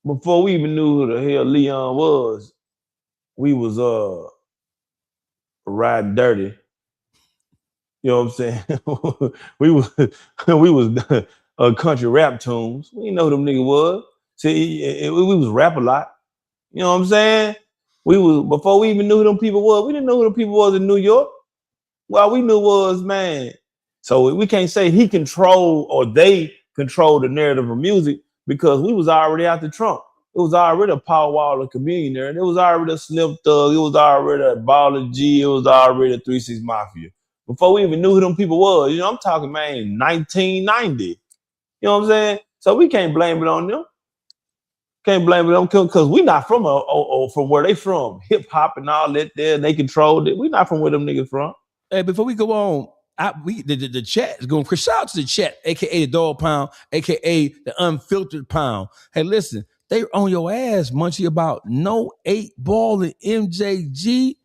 before we even knew who the hell Leon was, we was riding dirty. You know what I'm saying? we was country rap tunes. We didn't know who them niggas was. See, we was rap a lot. You know what I'm saying? We was before we even knew who them people was. We didn't know who the people was in New York. Well, we knew was man. So we can't say he controlled or they controlled the narrative of music because we was already out the trunk. It was already a Power Wall of Communion there. And it was already a Slim Thug. It was already a Baller G. It was already a 3-6 Mafia. Before we even knew who them people was. You know, I'm talking, man, 1990. You know what I'm saying? So we can't blame it on them. Can't blame it on them because we not from from where they from. Hip hop and all that there. They controlled it. We not from where them niggas from. Hey, before we go on, the chat is going. Shout out to the chat, aka the Dog Pound, aka the Unfiltered Pound. Hey, listen, they on your ass, Munchie, about no 8-ball and MJG.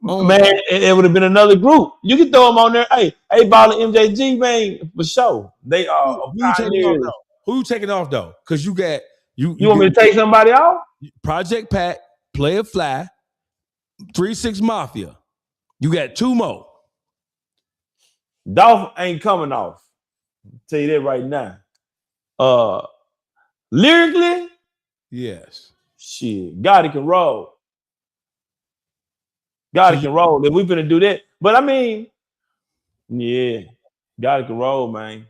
Man, it would have been another group. You can throw them on there. Hey, 8-ball and MJG, man, for sure. They are pioneers. Who you taking off though? Because you got you. You want me to take somebody off? Project Pat, Player Fly, 3-6 Mafia. You got 2 more. Dolph ain't coming off. I'll tell you that right now. Lyrically, yes. shit, Gotti can roll. Gotti can roll. If we finna do that, but I mean, yeah, Gotti can roll, man.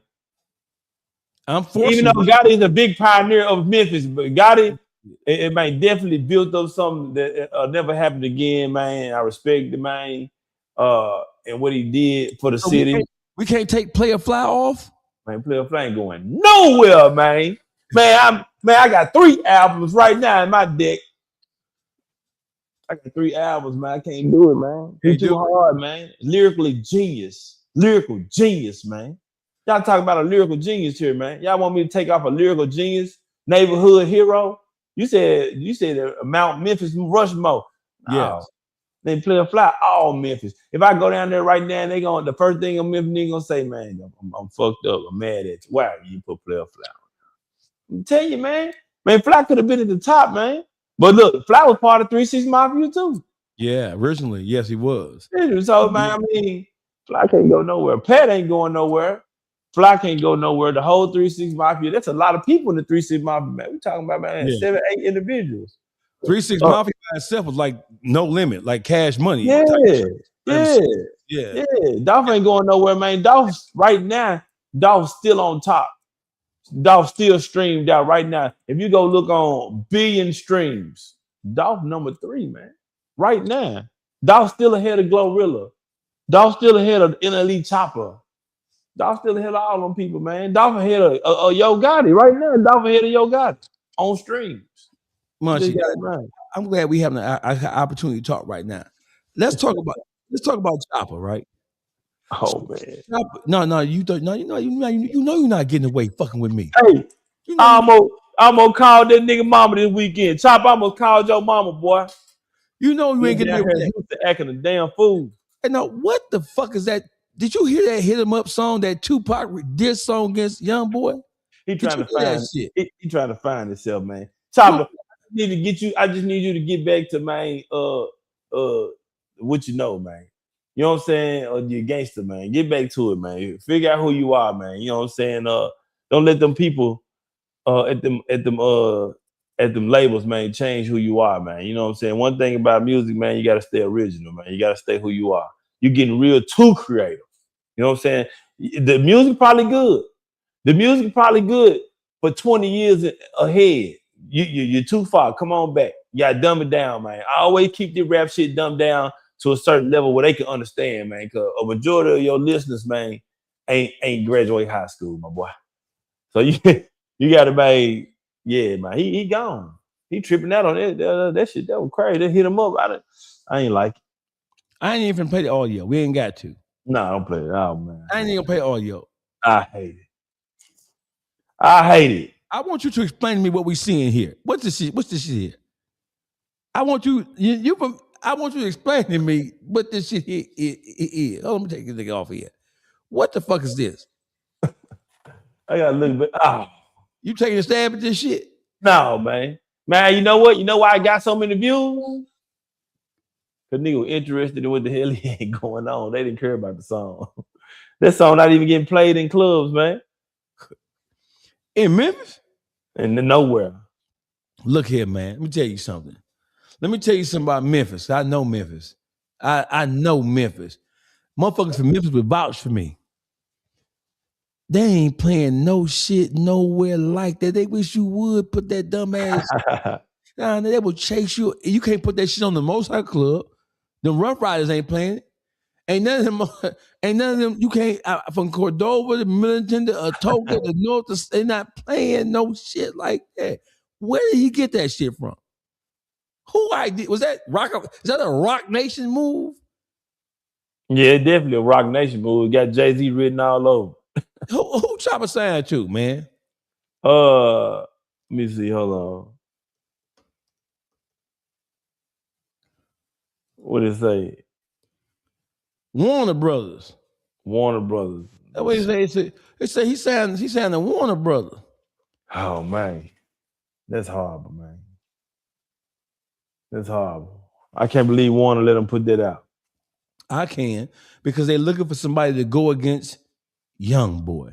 Even though Gotti is a big pioneer of Memphis, but Gotti, it man, definitely built up something that never happened again, man. I respect the man, and what he did for the city. We can't take Player Fly off. Man, Player Fly ain't going nowhere, man. I got 3 albums right now in my deck. I got 3 albums, man. I can't do it, man. It's too hard, man. Lyrical genius, man. Y'all talk about a lyrical genius here, man. Y'all want me to take off a lyrical genius, neighborhood hero? You said Mount Memphis Rushmore. Yeah. They Player Fly all Memphis. If I go down there right now, the first thing a Memphis nigga gonna say, man, I'm fucked up. I'm mad at you. Why you put Player Fly on? I'm telling you, man. Man, Fly could have been at the top, man. But look, Fly was part of 3 6 Mafia too. Yeah, originally, yes, he was. So, man, I mean, Fly can't go nowhere. Pat ain't going nowhere. Fly can't go nowhere. The whole 3 6 Mafia, that's a lot of people in the 3 6 Mafia, man. We talking about, man, 7, 8 individuals. 3 6 Mafia by itself was like no limit, like Cash Money. Yeah. Dolph ain't going nowhere, man. Dolph right now, Dolph's still on top. Dolph still streamed out right now. If you go look on billion streams, Dolph number 3, man. Right now. Dolph still ahead of Glorilla. Dolph still ahead of NLE Chopper. Dolph still ahead of all them people, man. Dolph ahead of Yo Gotti right now. Dolph ahead of Yo Gotti on streams. Munchie, I'm glad we have an opportunity to talk right now. Let's talk about Chopper, right? Oh man, Chopper, you know you're not getting away fucking with me. Hey, I'm gonna call that nigga mama this weekend. Chopper, I almost called your mama, boy. You know you ain't getting away with that. Acting a damn fool. And now, what the fuck is that? Did you hear that Hit 'Em Up song, that Tupac diss song against Young Boy? He trying to find shit. He trying to find himself, man. Chopper, I just need you to get back to my what you know, man. You know what I'm saying? Or you gangster, man. Get back to it, man. Figure out who you are, man. You know what I'm saying? Don't let them people at them labels, man, change who you are, man. You know what I'm saying? One thing about music, man, you gotta stay original, man. You gotta stay who you are. You're getting real too creative. You know what I'm saying? The music probably good for 20 years ahead. You're too far. Come on back. You gotta dumb it down, man. I always keep the rap shit dumbed down to a certain level where they can understand, man. Cause a majority of your listeners, man, ain't graduate high school, my boy. So you gotta be, yeah, man. He gone. He tripping out on that shit. That was crazy. They hit him up. I ain't like it. I ain't even play the audio. We ain't got to. No, don't play it. Oh man. I ain't even play audio. I hate it. I want you to explain to me what we seeing here. What's this shit here? I want you to explain to me what this shit here is. Oh, let me take this nigga off here. What the fuck is this? I got a little bit. You taking a stab at this shit? No, man. Man, you know what? You know why I got so many views? Because nigga was interested in what the hell he ain't going on. They didn't care about the song. That song not even getting played in clubs, man. In Memphis? And nowhere. Look here, man. Let me tell you something. About Memphis. I know Memphis. I know Memphis. Motherfuckers from Memphis would vouch for me. They ain't playing no shit nowhere like that. They wish you would put that dumb ass down there. They will chase you. You can't put that shit on the Motorcycle Club. The Rough Riders ain't playing it. Ain't none of them. You can't from Cordova to Militant to Atoka to North. They not playing no shit like that. Where did he get that shit from? Who idea was that? Is that a Rock Nation move? Yeah, definitely a Rock Nation move. It got Jay-Z written all over. Who Chopper signed to, man? Let me see. Hold on. What did it say? Warner Brothers. That what it say. It say he signed the Warner Brothers. Oh man, that's horrible, man. That's horrible. I can't believe Warner let them put that out. I can, because they're looking for somebody to go against Young Boy.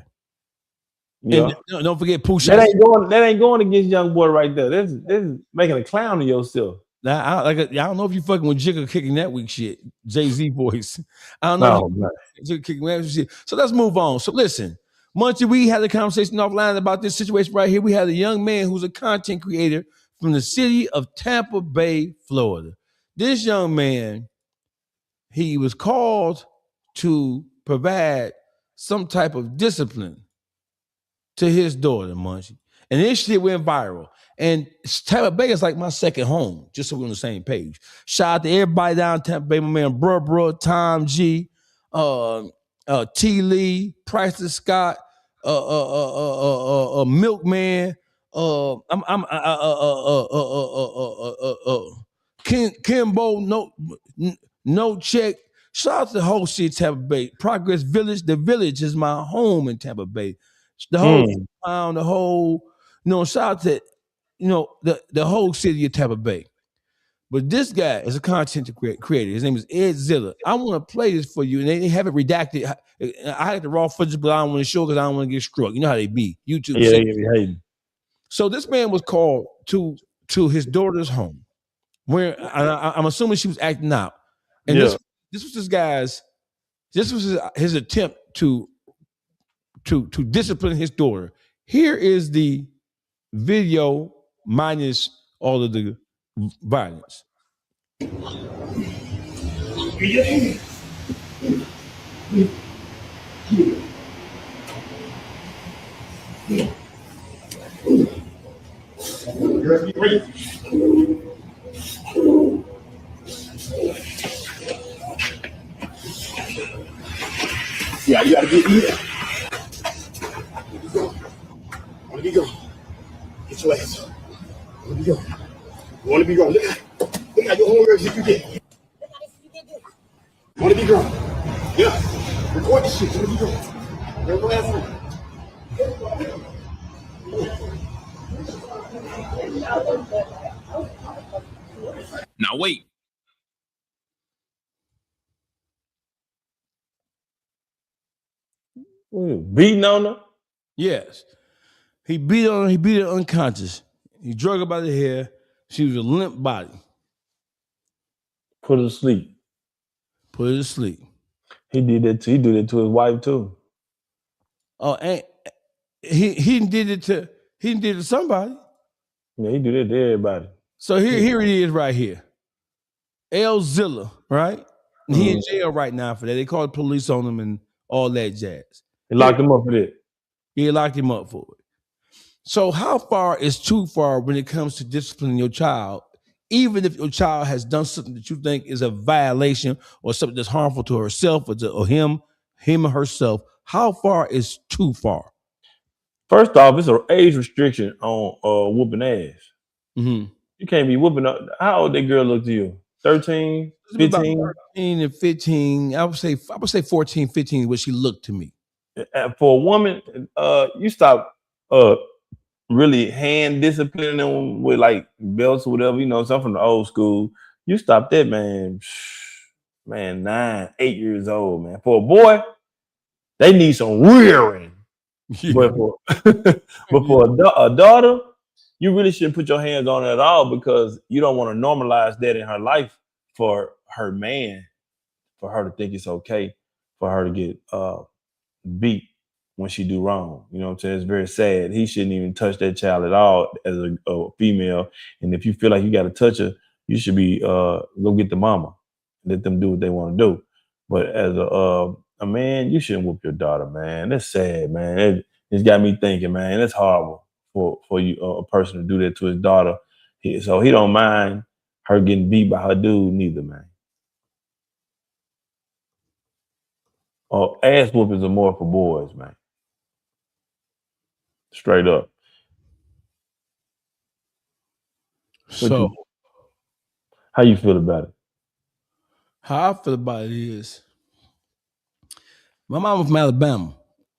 Yeah. And don't forget Pooh. That ain't going against Young Boy right there. This is making a clown of yourself. Now, I don't know if you fucking with Jigga kicking that weak shit, Jay-Z voice. I don't know. No, Jigga kicking that shit. So let's move on. So listen, Munchie, we had a conversation offline about this situation right here. We had a young man who's a content creator from the city of Tampa Bay, Florida. This young man, he was called to provide some type of discipline to his daughter, Munchie. And this shit went viral. And Tampa Bay is like my second home, just so we're on the same page. Shout out to everybody down in Tampa Bay, my man Bruh, Tom G, T. Lee, Priceless Scott, Milkman, Kimbo, no check. Shout out to the whole city of Tampa Bay. Progress Village. The Village is my home in Tampa Bay. The whole town, the whole, shout out to, the whole city of Tampa Bay. But this guy is a content creator. His name is Ed Zilla. I want to play this for you, and they have it redacted. I had the raw footage, but I don't want to show because I don't want to get struck. You know how they be. YouTube. Yeah, they be hating. So this man was called to his daughter's home, where I'm assuming she was acting out, and this was his attempt to discipline his daughter. Here is the video minus all of the violence. Yeah, you gotta get here. Where you go? Get your ass up. Where you go? You wanna be grown? Look at your homegirl shit you did. Wanna be grown? Yeah. Record this shit. Wanna be grown? Get your ass up. Now wait. Beating on her? Yes. He beat her unconscious. He drug her by the hair. She was a limp body. Put her to sleep. He did that he did it to his wife too. Oh, and he did it to somebody. Yeah, he did it to everybody. So here it is right here. L Zilla, right? And he in jail right now for that. They called the police on him and all that jazz. They locked him up for that. He locked him up for it. So how far is too far when it comes to disciplining your child, even if your child has done something that you think is a violation or something that's harmful to herself or him or herself? How far is too far? First off, it's an age restriction on whooping ass. Mm-hmm. You can't be whooping up. How old that girl look to you? 13, 15? 13 and 15. I would say 14, 15 is what she looked to me. For a woman, you stop really hand disciplining them with like belts or whatever, something from the old school. You stop that, man, 9, 8 years old, man. For a boy, they need some rearing. Yeah. But for a daughter, you really shouldn't put your hands on her at all because you don't want to normalize that in her life for her man, for her to think it's okay for her to get beat when she do wrong. You know what I'm saying? It's very sad. He shouldn't even touch that child at all as a female. And if you feel like you got to touch her, you should be go get the mama. Let them do what they want to do. But as a man, you shouldn't whoop your daughter, man. That's sad, man. It's got me thinking, man. That's horrible for you, a person to do that to his daughter. So he don't mind her getting beat by her dude neither, man. Ass whoopings are more for boys, man. Straight up. So, how you feel about it? How I feel about it is, my mom from Alabama.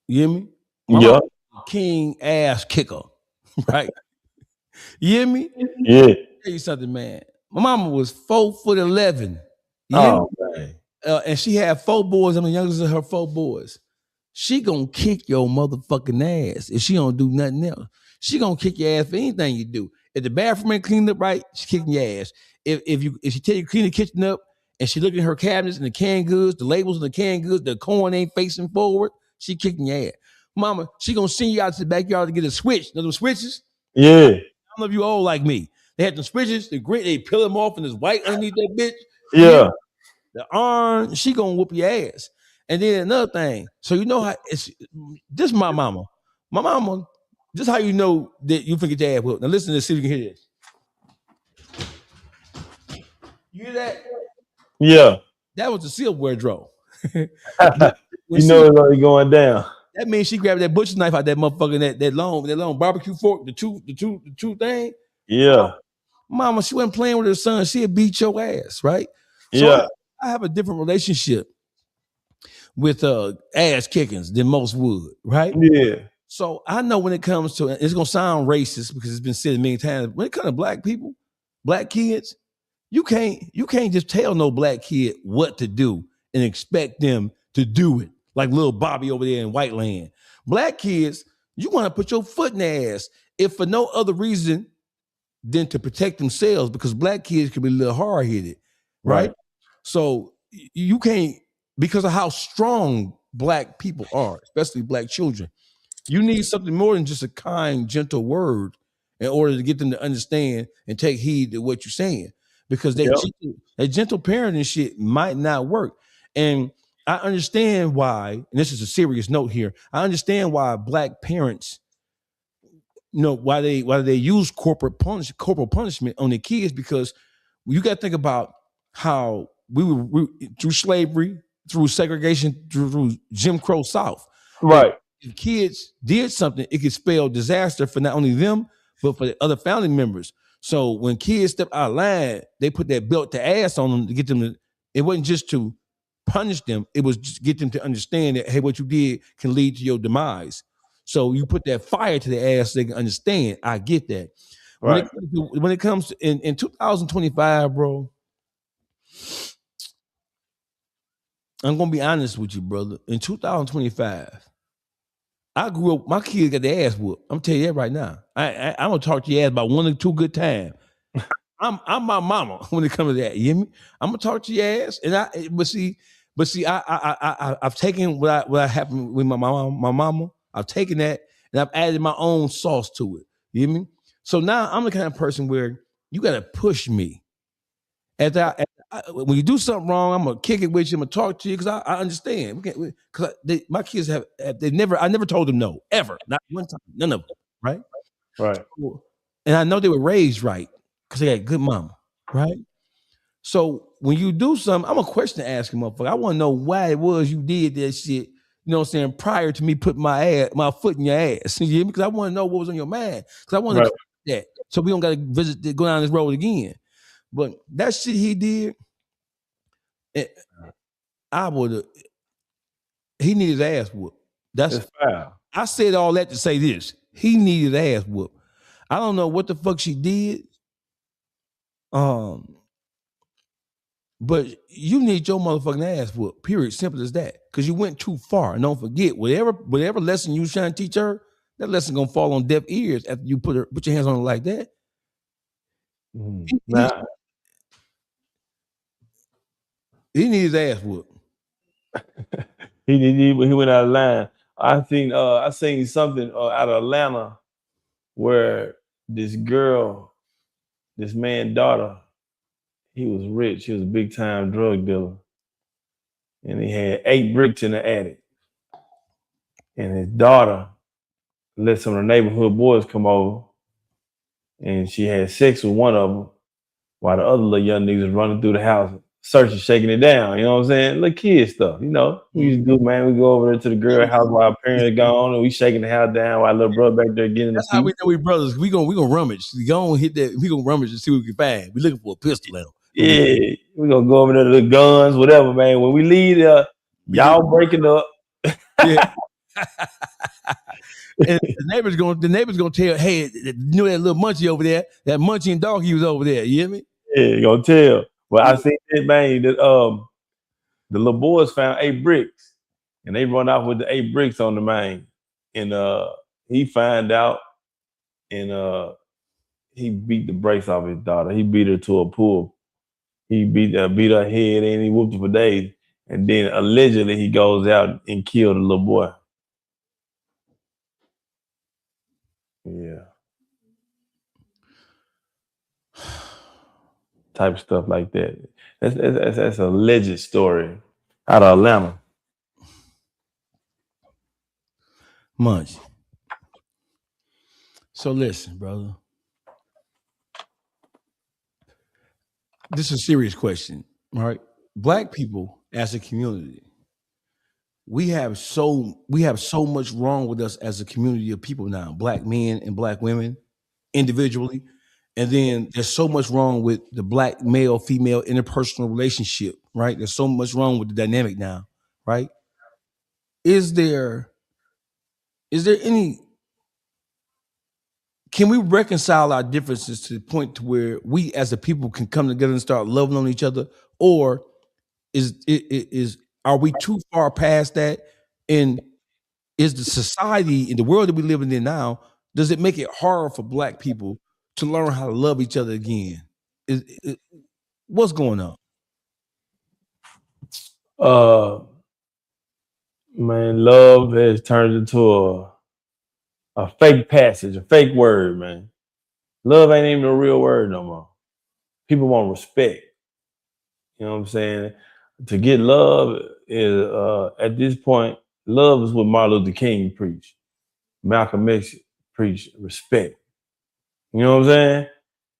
You hear me? My mom was a king ass kicker, right? You hear me? Yeah. I'll tell you something, man. My mama was 4'11". Oh, man. And she had 4 boys. I'm the youngest of her 4 boys. She gonna kick your motherfucking ass if she don't do nothing else. She gonna kick your ass for anything you do. If the bathroom ain't cleaned up right, she kicking your ass. If she tell you to clean the kitchen up and she looking at her cabinets and the canned goods, the labels of the canned goods, the corn ain't facing forward, she kicking your ass. Mama, she gonna send you out to the backyard to get a switch. You know those switches? Yeah. I don't know if you old like me. They had the switches, the green, they peel them off and there's white underneath that bitch. Yeah. The orange, she gonna whoop your ass. And then another thing, so you know how it's this is my mama. My mama, this is how you know that you finna get your ass whooped. Now listen to this, see if you can hear this. You hear that? Yeah. That was the silverware drawer. You know it's already going down. That means she grabbed that butcher knife out that motherfucker, that long barbecue fork, the two thing. Yeah. Mama, she wasn't playing with her son. She'd beat your ass, right? So Yeah. I have a different relationship with ass kickings than most would, right? Yeah. So I know when it comes to, it's gonna sound racist because it's been said many times. When it comes to black people, black kids, you can't just tell no black kid what to do and expect them to do it like little Bobby over there in White Land. Black kids, you want to put your foot in their ass if for no other reason than to protect themselves, because black kids can be a little hard-headed, right? So you can't, because of how strong black people are, especially black children, you need something more than just a kind, gentle word in order to get them to understand and take heed to what you're saying. Because that gentle parenting shit might not work. And I understand why, and this is a serious note here, I understand why black parents, why they use corporal punishment on their kids, because you got to think about how we through slavery, through segregation, through Jim Crow South. Right. If kids did something, it could spell disaster for not only them, but for the other family members. So when kids step out of line, they put that belt to ass on them to get them to, it wasn't just to punish them, it was just get them to understand that, hey, what you did can lead to your demise. So you put that fire to the ass so they can understand. I get that. Right. When it comes to in 2025, bro, I'm gonna be honest with you, brother. In 2025, I grew up, my kids got their ass whooped. I'm telling you that right now. I'm gonna talk to your ass about 1 or 2 good times. I'm my mama when it comes to that. You hear me? I'm gonna talk to your ass, and I've taken what happened with my mama. I've taken that and I've added my own sauce to it. You hear me? So now I'm the kind of person where you gotta push me. When you do something wrong, I'm gonna kick it with you. I'm gonna talk to you because I understand. Because my kids I never told them no ever, not one time, none of them. Right. And I know they were raised right because they got good mama. Right. So when you do something, I'm a question to ask him, motherfucker. I want to know why it was you did that shit. You know what I'm saying? Prior to me putting my foot in your ass, you hear me? Because I want to know what was on your mind. Because I want to that, so we don't got to go down this road again. But that shit he did, he needed his ass whooped. That's foul. I said all that to say this. He needed his ass whooped. I don't know what the fuck she did. But you need your motherfucking ass whooped. Period. Simple as that. Because you went too far. And don't forget, whatever lesson you trying to teach her, that lesson gonna fall on deaf ears after you put your hands on her like that. He needs his ass whooped. He went out of line. I seen something out of Atlanta where this man's daughter, he was rich. He was a big time drug dealer. And he had 8 bricks in the attic. And his daughter let some of the neighborhood boys come over. And she had sex with one of them while the other little young niggas was running through the house, searching, shaking it down. You know what I'm saying? Little kid stuff, you know. We used to do, man. We go over there to the girl house while our parents are gone, and we shaking the house down while little brother back there getting That's how we know we brothers. We gonna rummage. We gonna hit that. We gonna rummage and see what we can find. We looking for a pistol now. Yeah, we gonna go over there to the guns, whatever, man. When we leave there, y'all breaking up. Yeah. And the neighbors gonna tell, hey, you know that little Munchie over there, that Munchie and Dawgface was over there. You hear me? Yeah, you gonna tell. Well, I seen that, man. That the little boys found 8 bricks, and they run off with the 8 bricks on the main. And he find out, and he beat the brakes off his daughter. He beat her to a pool. He beat her head and he whooped her for days. And then allegedly he goes out and killed a little boy. Yeah. Type of stuff like that. That's a alleged story out of Atlanta. Munch. So listen, brother. This is a serious question, right? Black people as a community, we have so much wrong with us as a community of people now, black men and black women individually. And then there's so much wrong with the black male female interpersonal relationship, right? There's so much wrong with the dynamic now, right? Is there any, can we reconcile our differences to the point to where we as a people can come together and start loving on each other? Or are we too far past that? And is the society in the world that we live in now, does it make it hard for black people to learn how to love each other again? What's going on? Man, love has turned into a fake passage, a fake word, man. Love ain't even a real word no more. People want respect. You know what I'm saying? To get love is at this point, love is what Martin Luther King preached. Malcolm X preached respect. You know what I'm saying?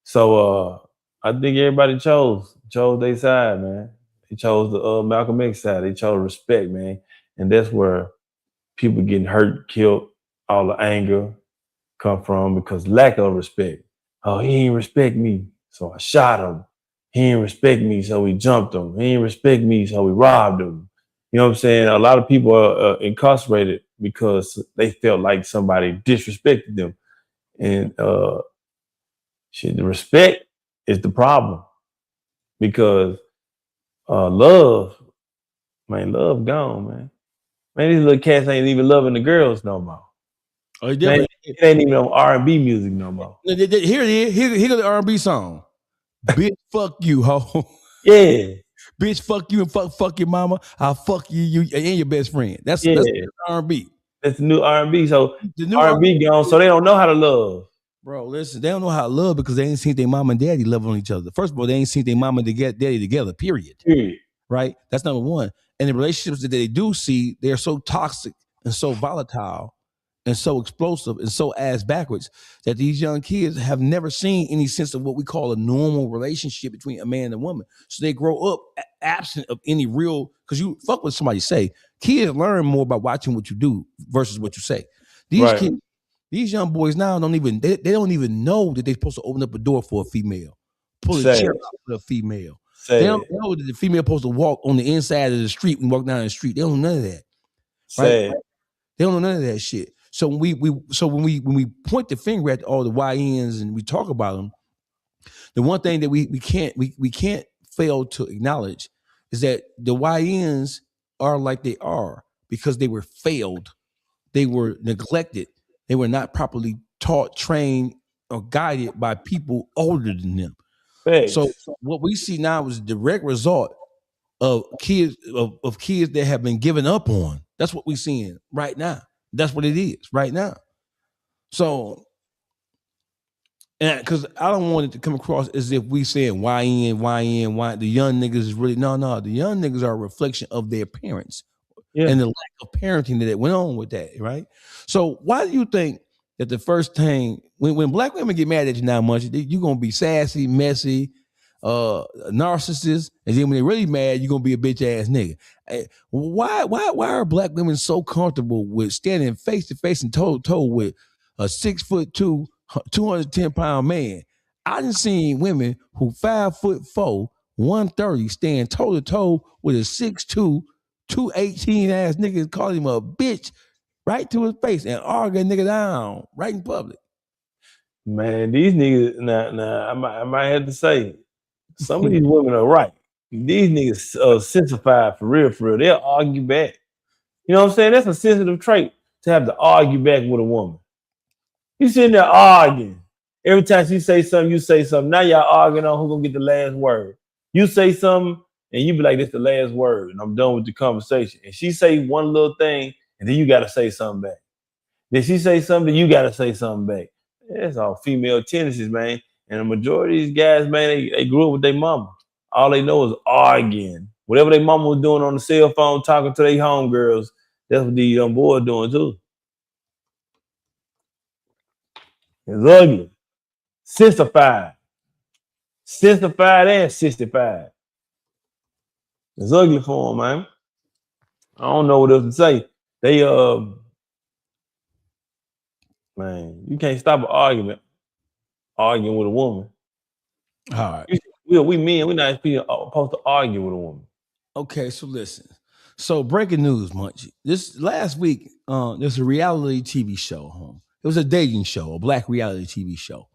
So I think everybody chose their side, man. They chose the Malcolm X side. They chose respect, man. And that's where people getting hurt, killed, all the anger come from, because lack of respect. Oh, he ain't respect me, so I shot him. He ain't respect me, so we jumped him. He ain't respect me, so we robbed him. You know what I'm saying? A lot of people are incarcerated because they felt like somebody disrespected them. And the respect is the problem, because love gone, man. Man, these little cats ain't even loving the girls no more. Oh, it ain't even on R&B music no more. Here it is. Here goes the R&B song. Bitch, fuck you, ho. Yeah. Bitch, fuck you and fuck your mama. I'll fuck you and your best friend. That's R&B. That's the new R&B. So the new R&B gone, so they don't know how to love. Bro, listen, they don't know how to love because they ain't seen their mama and daddy love on each other. First of all, they ain't seen their mama and daddy together, period. Right? That's number one. And the relationships that they do see, they are so toxic and so volatile and so explosive and so ass backwards that these young kids have never seen any sense of what we call a normal relationship between a man and a woman. So they grow up absent of any real, because you fuck what somebody say. Kids learn more by watching what you do versus what you say. These kids, these young boys now don't even know that they're supposed to open up a door for a female, pull a chair out for a female. They don't know that the female supposed to walk on the inside of the street and walk down the street. They don't know none of that. Right? They don't know none of that shit. So when we point the finger at all the YNs and we talk about them, the one thing that we can't fail to acknowledge is that the YNs are like they are because they were failed, they were neglected, they were not properly taught, trained, or guided by people older than them. Thanks. So what we see now is a direct result of kids of kids that have been given up on. That's what we're seeing right now. That's what it is right now. So, and because I don't want it to come across as if we saying YN, the young niggas is really no. The young niggas are a reflection of their parents and the lack of parenting that went on with that, right? So why do you think that the first thing when black women get mad at you now, Munchie, you're gonna be sassy, messy, narcissist, and then when they're really mad, you're gonna be a bitch ass nigga. Why are black women so comfortable with standing face to face and toe to toe with a 6'2", 210-pound man? I done seen women who 5'4", 130 stand toe to toe with a 6'2", 218 ass nigga and call him a bitch right to his face and argue a nigga down right in public. Man, these niggas, now I might have to say, some of these women are right. These niggas are sensified for real. They'll argue back. You know what I'm saying? That's a sensitive trait to have to argue back with a woman. You sitting there arguing. Every time she say something, you say something. Now y'all arguing on who's gonna get the last word. You say something, and you be like, "This the last word," and I'm done with the conversation. And she say one little thing, and then you gotta say something back. Then she say something, you gotta say something back. That's all female tendencies, man. And the majority of these guys, man, they grew up with their mama. All they know is arguing. Whatever their mama was doing on the cell phone, talking to their homegirls, that's what these young boys doing too. It's ugly. Sissified. Sissified and 65. It's ugly for them, man. I don't know what else to say. They man, you can't stop an argument arguing with a woman. All right. We men, we're not supposed to argue with a woman. Okay, so listen. So breaking news, Munchie. This last week, there's a reality TV show. It was a dating show, a black reality TV show.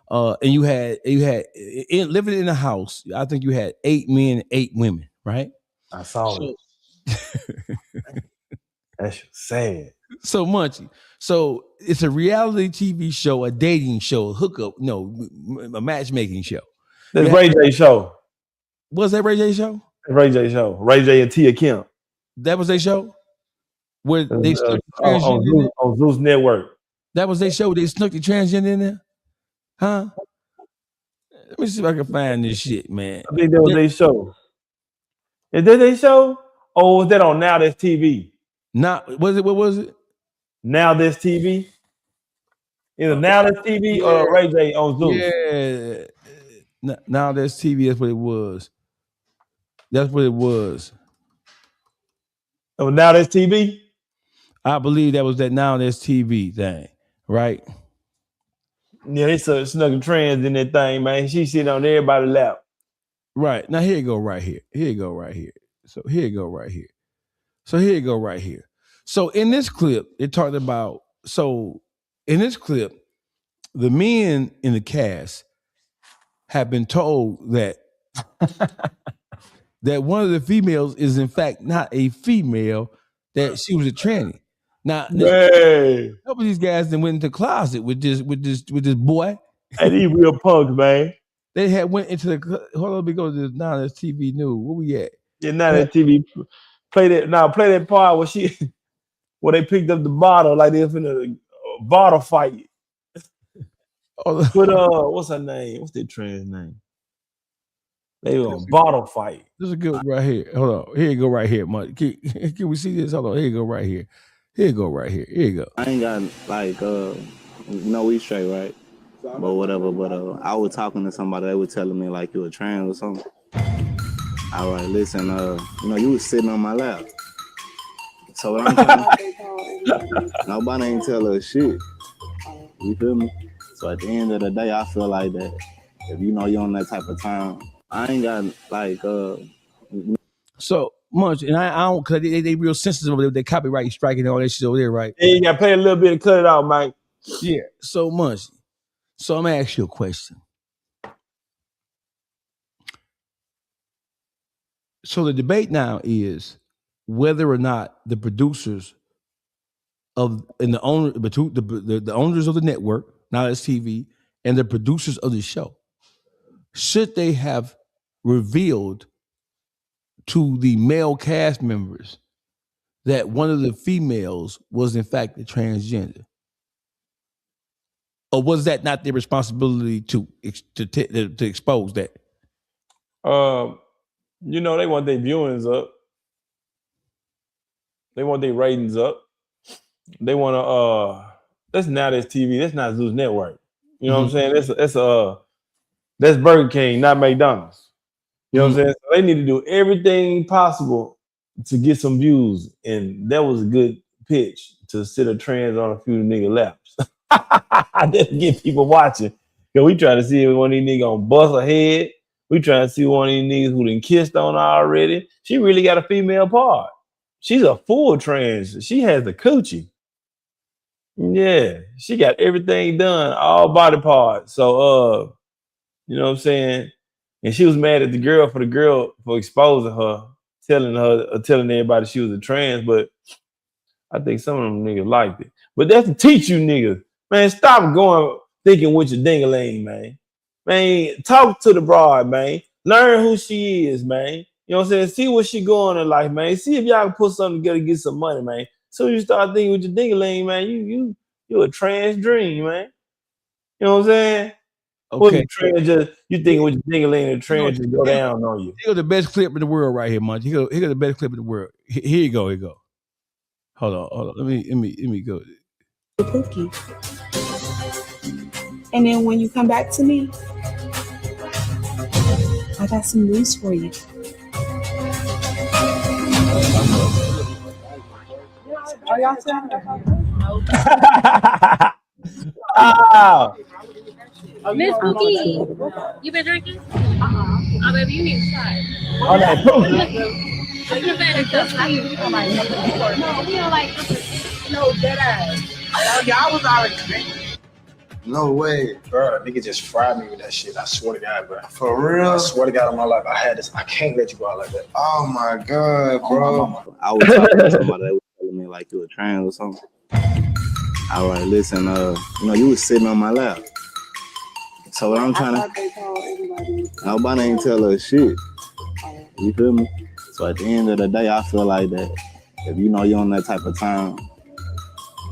And you had living in a house. I think you had 8 men, 8 women, right? I saw it. That's sad. So Munchie. So it's a reality TV show, a dating show, a matchmaking show. That's Ray J show. Was that Ray J show? Ray J show. Ray J and Tia Kemp. That was their show? Where they snuck the on Zeus Network. That was their show? They snuck the transgender in there? Huh? Let me see if I can find this shit, man. I think that was their show. Is that their show? Or was that on Now That's TV? What was it? Now That's TV? Either Now That's TV or Ray J on Zeus. Yeah. Now That's TV, that's what it was. That's what it was. Oh, Now That's TV? I believe that was that Now That's TV thing, right? Yeah, they snuck a trans in that thing, man. She sitting on everybody's lap. Right. Now here you go right here. Here you go right here. So here you go right here. So here you go right here. So in this clip, it talked about, in this clip, the men in the cast have been told that that one of the females is in fact not a female, that she was a tranny. Now, a couple of these guys then went into the closet with this boy. Hey, these real punks, man. They had went into the. Hold on, let me go to the Now That's TV news. Where we at? Yeah, Now That's TV. Play that part where they picked up the bottle like they was in a bottle fight. With what's her name? What's that trans name? They were a bottle fight. This is a good one right here. Hold on. Here you go right here, Mike. Can we see this? Hold on. Here you go right here. Here you go right here. Here you go. I ain't got we straight, right? But whatever. But I was talking to somebody. They were telling me like you a trans or something. All right, listen. You was sitting on my lap. So what I'm telling nobody ain't tell us shit. You feel me? So at the end of the day, I feel like that if you're on that type of time, I ain't got So much, and I don't, because they real sensitive over there, they copyright striking and all that shit over there, right? Yeah, you gotta play a little bit and cut it out, Mike. Yeah, so much. So I'm gonna ask you a question. So the debate now is whether or not the producers the owners of the network, Now That's TV, and the producers of the show, should they have revealed to the male cast members that one of the females was in fact a transgender? Or was that not their responsibility to expose that? They want their viewings up. They want their ratings up. They want to that's Now That's TV. That's not Zeus Network. You know what I'm saying? That's Burger King, not McDonald's. You know what I'm saying? So they need to do everything possible to get some views. And that was a good pitch to sit a trans on a few nigga laps. Just get people watching. Because we trying to see if one of these niggas gonna bust her head. We trying to see one of these niggas who done kissed on her already. She really got a female part. She's a full trans. She has the coochie. Yeah, she got everything done, all body parts. So, you know what I'm saying? And she was mad at the girl for exposing her, telling everybody she was a trans. But I think some of them niggas liked it. But that's to teach you niggas, man, stop going thinking with your ding-a-ling, man. Man, talk to the broad, man. Learn who she is, man. You know what I'm saying? See what she going in life, man. See if y'all can put something together to get some money, man. So you start thinking with your ding-a-ling, man, you a trans dream, man. You know what I'm saying? Okay. You thinking with your ding-a-ling and the trans just go down on you. Here's the best clip in the world right here, Munchie. Here's the best clip in the world. Here you go. Here you go. Hold on. Let me go. Cookie. And then when you come back to me, I got some news for you. Are y'all saying Ah, Miss Cookie, you been drinking? Oh, baby, you need a shot. on that proof. You can better just like you. No, we don't like no dead ass. Y'all was already drinking. No way. Bro, nigga just fried me with that shit. I swear to God, bro. For real? I swear to God on my life, I had this. I can't let you go out like that. Oh my God, bro. I was talking to somebody that was telling me like you were trans or something. All right, listen, you know, you was sitting on my lap. So what I'm trying to, nobody ain't tell her shit. You feel me? So at the end of the day, I feel like that if you know you're on that type of time,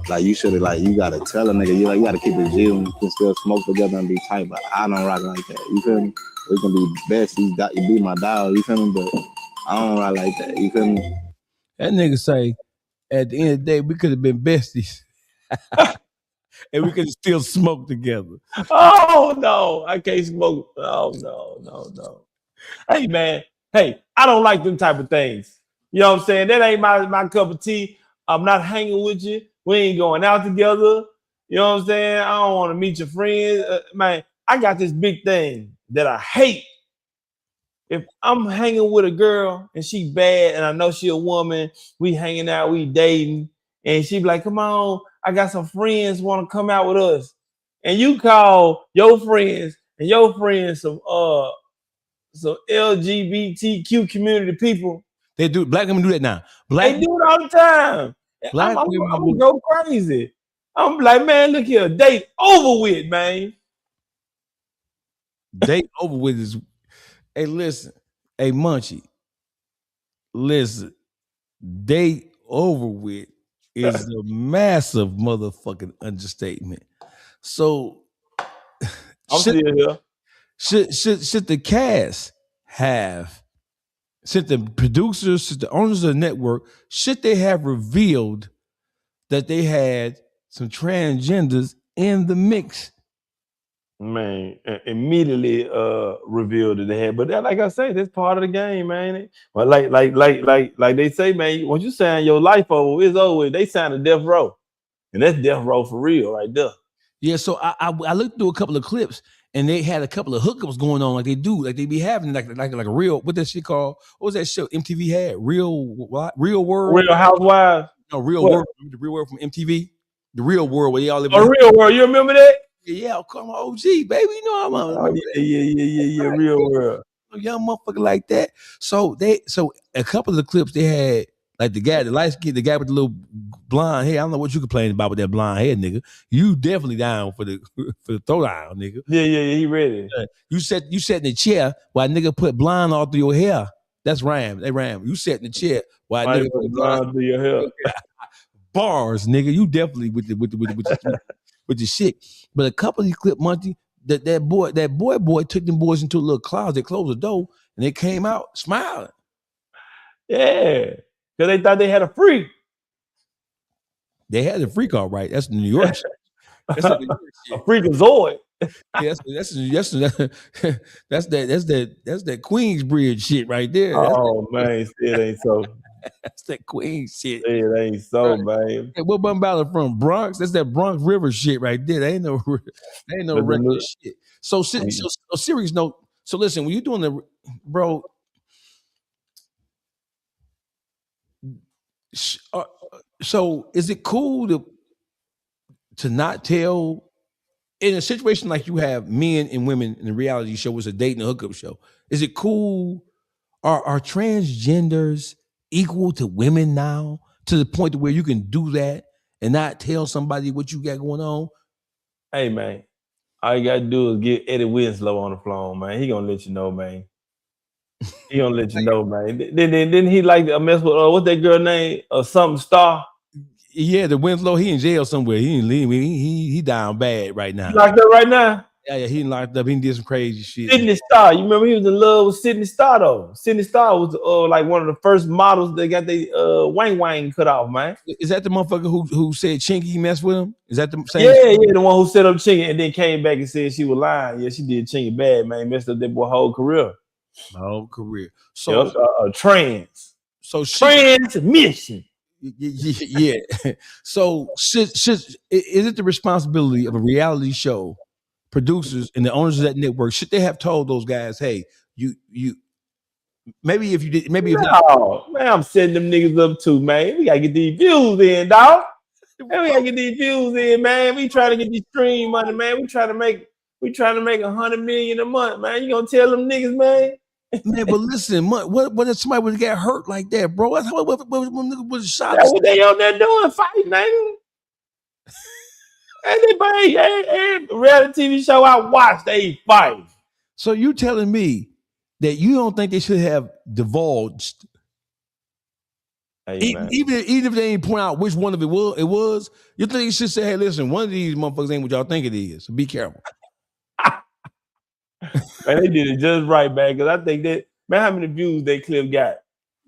like you should have, like, you gotta tell a nigga, you gotta keep it G and you can still smoke together and be tight, but I don't rock like that. You feel me? We can be best, you be my dog, you feel me? But I don't rock like that, you feel me? That nigga say, at the end of the day, we could have been besties. And we could have still smoked together. Oh no, I can't smoke. Oh no. Hey man, I don't like them type of things. You know what I'm saying? That ain't my cup of tea. I'm not hanging with you. We ain't going out together. You know what I'm saying? I don't want to meet your friends. Man, I got this big thing that I hate. If I'm hanging with a girl and she bad and I know she a woman, we hanging out, we dating, and she be like, come on, I got some friends want to come out with us. And you call your friends and your friends some LGBTQ community people. They do. Black women do that now. They do it all the time. I'm gonna go crazy. I'm like, man, look here, date over with, man. Date over with is. Hey, listen. Hey, Munchie. Listen. Date over with is a massive motherfucking understatement. So, I'm still here. Should the cast have? Should the producers, should the owners of the network, should they have revealed that they had some transgenders in the mix? Man, immediately revealed that they had, but that, like I say, that's part of the game, man. But like they say, man, once you sign your life over, it's over. They signed a death row, and that's death row for real, right there. Yeah, so I looked through a couple of clips, and they had a couple of hookups going on, like they do, like they be having like a real, what that shit called? What was that show MTV had? Real World, Real Housewives. No, Real World, the Real World from MTV, the Real World where they all live. Real World, you remember that? Yeah, come on, OG, baby, you know I'm on. Yeah, Real World. A young motherfucker like that. So a couple of the clips they had, like the light skin, the guy with the little blonde hair. I don't know what you complaining about with that blonde hair, nigga. You definitely down for the throwdown, nigga. Yeah, he ready. You sat in the chair while nigga put blonde all through your hair. That's rhyme. They rhyme. You sat in the chair while nigga put blonde through your hair. Bars, nigga. You definitely with the shit. But a couple of these clip, Munchie, that boy took them boys into a little closet, closed the door, and they came out smiling. Yeah, because they thought they had a freak. They had a freak, all right. That's New York shit. That's a New York shit. A freakazoid. Yeah, that's that Queensbridge shit right there. Man, it ain't so. That's that Queen shit. It ain't so, man. Hey, what Ballard from Bronx? That's that Bronx River shit right there. There ain't no regular shit. So serious note. So listen, when you're doing the bro, so is it cool to not tell in a situation like you have men and women in a reality show, it's a date and a hookup show? Is it cool? Are transgenders equal to women now to the point to where you can do that and not tell somebody what you got going on? Hey man, All you gotta do is get Eddie Winslow on the phone, man. He gonna let you know, man. He gonna let you know, man. Didn't he like to mess with what's that girl name? Something Star? Yeah, the Winslow, he in jail somewhere. He didn't leave. He down bad right now. He locked up right now? Yeah, he locked up. He did some crazy shit. Sydney Star. You remember he was in love with Sydney Star though. Sydney Star was like one of the first models that got their wang cut off, man. Is that the motherfucker who said Chinky messed with him? Is that the same? Yeah, the one who set up Chinky and then came back and said she was lying. Yeah, she did Chinky bad, man. Messed up that boy whole career. My whole career. So trans. So transmission. Yeah. So is it the responsibility of a reality show producers and the owners of that network? Should they have told those guys, hey, you maybe if you did, maybe if not, man, I'm setting them niggas up too, man. We gotta get these views in, dog. Man, we gotta get these views in, man. We trying to get these stream money, man. We trying to make $100 million a month, man. You gonna tell them niggas, man? Man, but listen, what if somebody would get hurt like that, bro? That's what nigga was shot. That's what they on there doing, fighting, man. And every reality TV show I watch, they fight. So you telling me that you don't think they should have divulged, even if they ain't point out which one of it was, you think you should say, hey, listen, one of these motherfuckers ain't what y'all think it is, so be careful. Man, they did it just right, man, because I think that, man, how many views that clip got?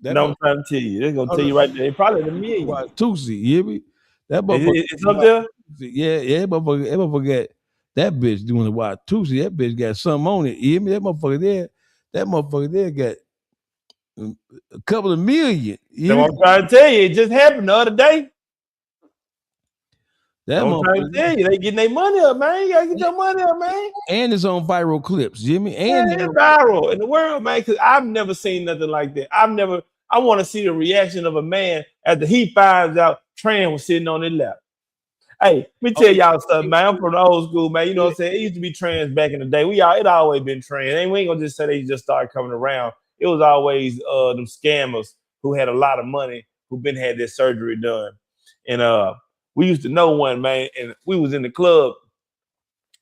That I'm trying to tell you. They're going to tell you right there. Probably the million. Tusi, you hear me? That motherfucker. It's up there? Yeah, that motherfucker got that bitch doing the wild Tusi. That bitch got something on it. You hear me? That motherfucker there got a couple of million. That's what I'm trying to tell you. It just happened the other day. I'm trying to tell you, they getting their money up, man. You gotta get your money up, man. And it's on viral clips, Jimmy. And it's viral in the world, man. Because I've never seen nothing like that. I want to see the reaction of a man after he finds out Tran was sitting on his lap. Hey, let me tell y'all something, man. I'm from the old school, man. You know what I'm saying? It used to be trans back in the day. It always been trans. And we ain't gonna just say they just started coming around. It was always them scammers who had a lot of money who had their surgery done. And we used to know one, man, and we was in the club,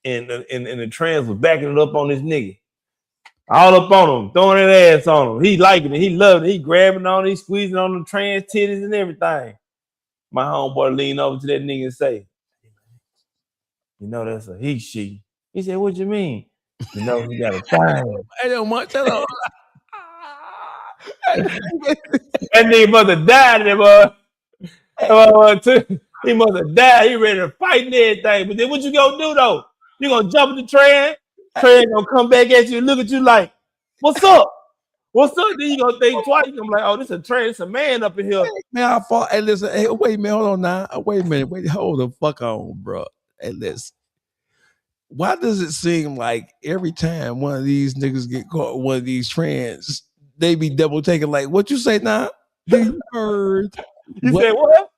and the trans was backing it up on this nigga. All up on him, throwing that ass on him. He liking it, he loving it, he grabbing on it, he squeezing on the trans titties and everything. My homeboy leaned over to that nigga and say, you know that's a he, she. He said, what you mean? You know, he got a thing. I don't want that. That nigga must have died in there, he must have died. He ready to fight and everything. But then what you gonna do though? You gonna jump at the Tran? Tran gonna come back at you and look at you like, what's up? What's up? Then you gonna think twice. I'm like, oh, this a Tran, it's a man up in here. Man, I fought. Hey, listen. Hey, wait a minute. Hold on now. Wait a minute. Wait, hold the fuck on, bro. Hey, listen. Why does it seem like every time one of these niggas get caught, one of these trans, they be double taking? Like, what you say now? You heard? You say what?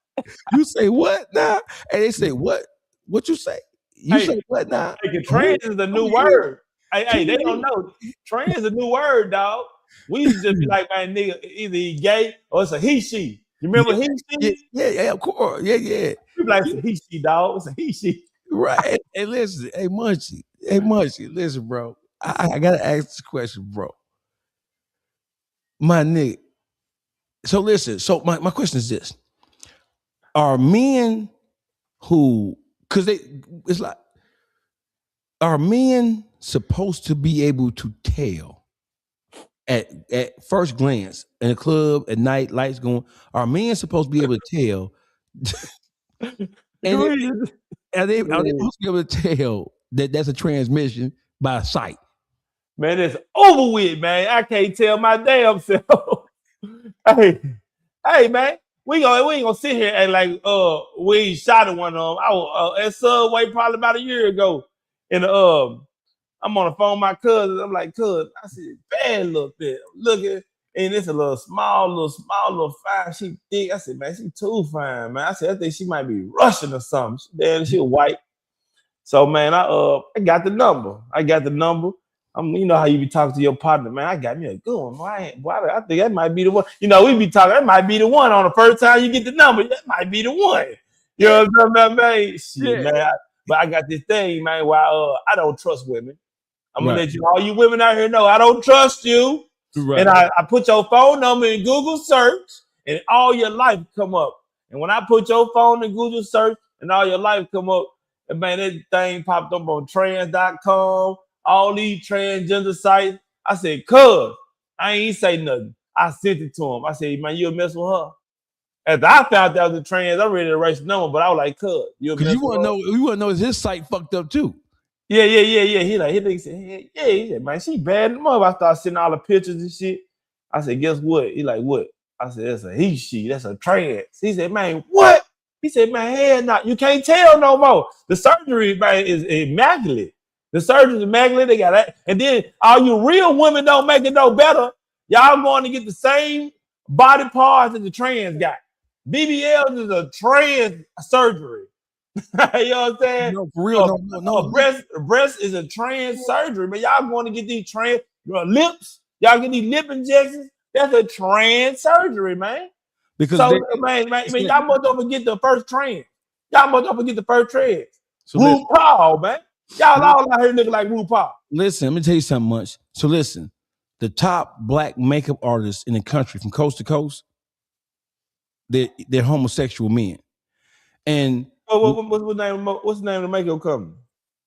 You say what now? And they say what? What you say? You say what now? Trans is a new word. Hey, they don't know. Trans is a new word, dog. We used to just be like, man, nigga, either he gay or it's a he, she. You remember he, she? Yeah, of course. Yeah. You be like, it's a he, she, dog. It's a he, she. Right. Hey, listen. Hey, Munchie. Listen, bro. I got to ask this question, bro. My nigga. So listen. So my question is this. Are men who, are men supposed to be able to tell at first glance in a club at night, lights going, are men supposed to be able to tell? Are they supposed to be able to tell that that's a transmission by sight? Man, it's over with, man. I can't tell my damn self. hey, man. We ain't gonna sit here and like we shot at one of them. I was at Subway probably about a year ago, and I'm on the phone with my cousin. I'm like, cuz, I said, bad little bit. Look at, and it's a little small fine. She thick. I said, man, she too fine, man. I said, I think she might be Russian or something. She was white. So man, I got the number. You know how you be talking to your partner, man. I got me a good one. I think that might be the one. You know, we be talking. That might be the one on the first time you get the number. That might be the one. You know what I'm talking about, man? Shit, man. But I got this thing, man, where I don't trust women. I'm gonna Right. let you, all you women out here know, I don't trust you. Right. And I put your phone number in Google search, and all your life come up. And when I put your phone in Google search, and all your life come up, and man, that thing popped up on trans.com, all these transgender sites. I said, cuz, I ain't say nothing. I sent it to him. I said, man, you'll mess with her. After I found out the trans, I'm ready to erase the number, but I was like, cuz, because you want to know is his site fucked up too. Yeah. He said, yeah, he said, man, she bad in the mother. I started sending all the pictures and shit. I said, guess what? He like, what? I said, that's a he, she, that's a trans. He said, man, what? He said, man, hell no, you can't tell no more. The surgery, man, is immaculate. The surgery is immaculate. They got that. And then all you real women don't make it no better. Y'all going to get the same body parts that the trans got. BBL is a trans surgery. You know what I'm saying? No, for real, no. Breast is a trans surgery, but y'all going to get these trans lips. Y'all get these lip injections. That's a trans surgery, man. Because so, man, y'all must don't forget the first trans. Y'all must don't forget the first trans. So RuPaul, man. Y'all all out here looking like RuPaul. Listen, let me tell you something much. So listen, the top black makeup artists in the country from coast to coast, they're homosexual men. And what's the name of the makeup company?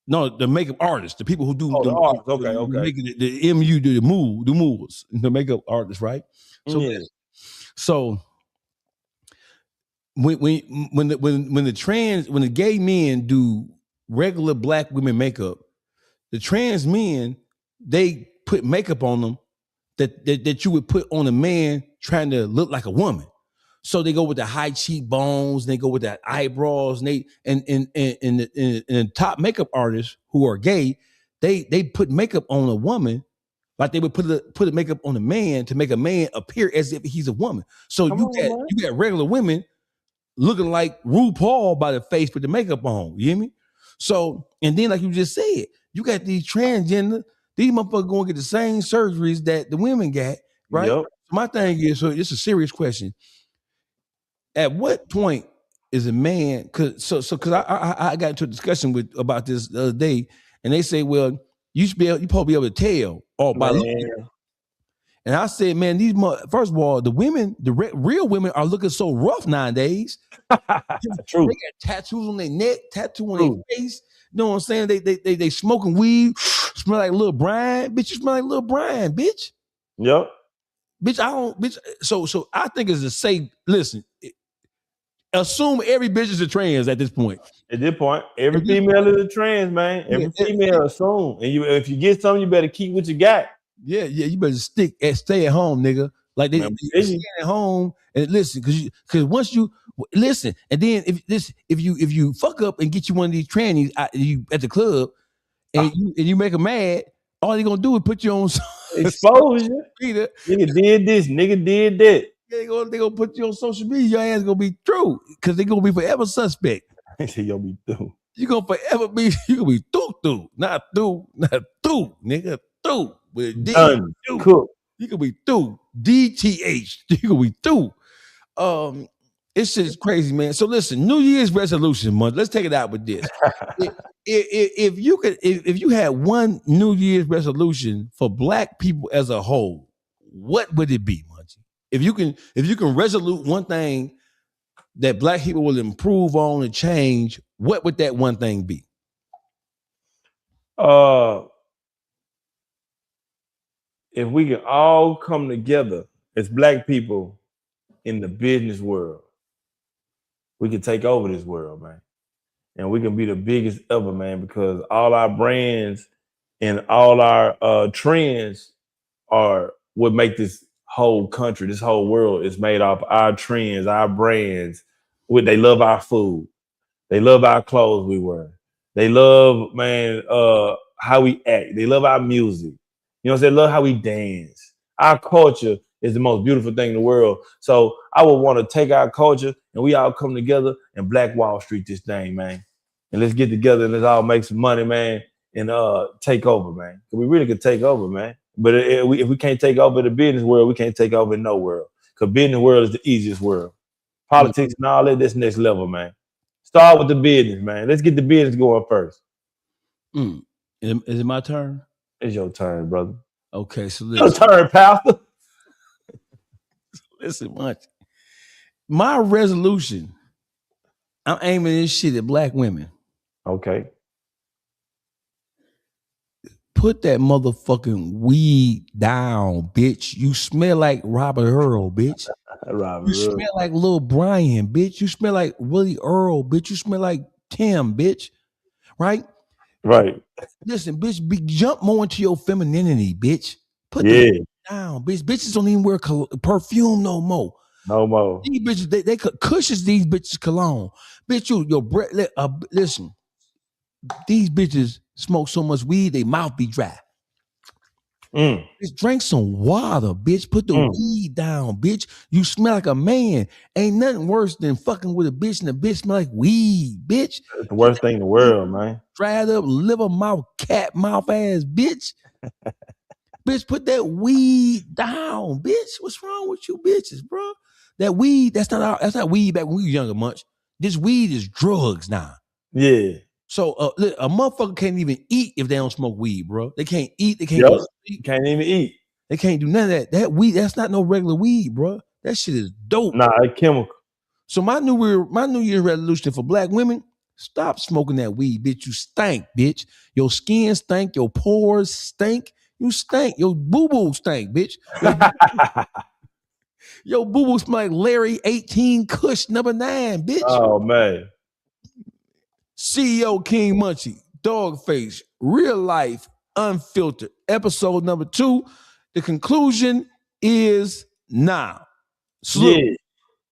No, the makeup artists, the people who do the artists. Okay. The MU do the moves, the makeup artists, right? So, so when the gay men do regular black women makeup, the trans men, they put makeup on them that you would put on a man trying to look like a woman. So they go with the high cheekbones, and they go with the eyebrows, and the top makeup artists who are gay, they put makeup on a woman like they would put a makeup on a man to make a man appear as if he's a woman. So you got regular women looking like RuPaul by the face with the makeup on. You hear me? So, and then like you just said, you got these transgender, these motherfuckers going to get the same surgeries that the women got, right? Yep. My thing is, so it's a serious question. At what point is a man? Because I got into a discussion about this the other day, and they say, well, you probably be able to tell all by looking. And I said, man, first of all, the women, real women are looking so rough nowadays. True. They got tattoos on their neck, tattoo on their face. You know what I'm saying? They smoking weed, smell like Lil Brian. Bitch, you smell like Lil Brian, bitch. Yep. Bitch, so I think it's a safe, listen, assume every bitch is a trans at this point. At this point, every female is a trans, man. Every female assume. And if you get something, you better keep what you got. Yeah, you better stay at home, nigga. Like they stay at home and listen, because once you listen, and then if you fuck up and get you one of these trannies you at the club and you make them mad, all they gonna do is put you on exposure. Nigga did this, nigga did that. They gonna put you on social media. Your ass gonna be through because they gonna be forever suspect. They say you'll be through. You gonna forever be. You gonna be through, not through, nigga, through. With D, done, cook. You gonna be through. DTH. You gonna be through. It's just crazy, man. So listen, New Year's resolution month. Let's take it out with this. If you had one New Year's resolution for black people as a whole, what would it be, Munchie? If you can resolute one thing that black people will improve on and change, what would that one thing be? If we can all come together as black people in the business world, we can take over this world, man. And we can be the biggest ever, man, because all our brands and all our trends are what make this whole country, this whole world is made off our trends, our brands. They love our food. They love our clothes we wear. They love, man, how we act. They love our music. You know what I'm saying? Love how we dance. Our culture is the most beautiful thing in the world. So I would want to take our culture and we all come together and Black Wall Street this thing, man. And let's get together and let's all make some money, man, and take over, man. We really could take over, man. But if we can't take over the business world, we can't take over no world. Because business world is the easiest world. Politics and all that, that's next level, man. Start with the business, man. Let's get the business going first. Is it my turn? It's your turn, brother. Okay, so Your listen. turn, Pastor. Listen, Munch. My resolution, I'm aiming this shit at black women. Okay. Put that motherfucking weed down, bitch. You smell like Robert Earl, bitch. You smell like Lil Brian, bitch. You smell like Willie Earl, bitch. You smell like Tim, bitch. Right? Right. Listen, bitch, jump more into your femininity, bitch. Put the weed down, bitch. Bitches don't even wear perfume no more. No more. These bitches, they cushions these bitches cologne. Bitch, your breath, listen. These bitches smoke so much weed, they mouth be dry. Bitch, drink some water, bitch. Put the weed down, bitch. You smell like a man. Ain't nothing worse than fucking with a bitch and the bitch smell like weed, bitch. It's the worst thing in the world, man. Dried up liver mouth, cat mouth ass, bitch. Bitch, put that weed down, bitch. What's wrong with you bitches, bro? That weed, that's not weed back when we were younger, Munch. This weed is drugs now. Yeah. So a motherfucker can't even eat if they don't smoke weed, bro. They can't eat. They can't go to sleep. Can't even eat. They can't do none of that. That weed, that's not no regular weed, bro. That shit is dope. Nah, it's chemical. So my New Year's resolution for black women: stop smoking that weed, bitch. You stink, bitch. Your skin stink. Your pores stink. You stink. Your boo boo stink, bitch. Your boo boo smell like Larry 18 Kush number 9, bitch. Oh man. CEO King Munchie, Dawgface, Real Life, Unfiltered, episode number 2. The conclusion is now. Salute. Yeah.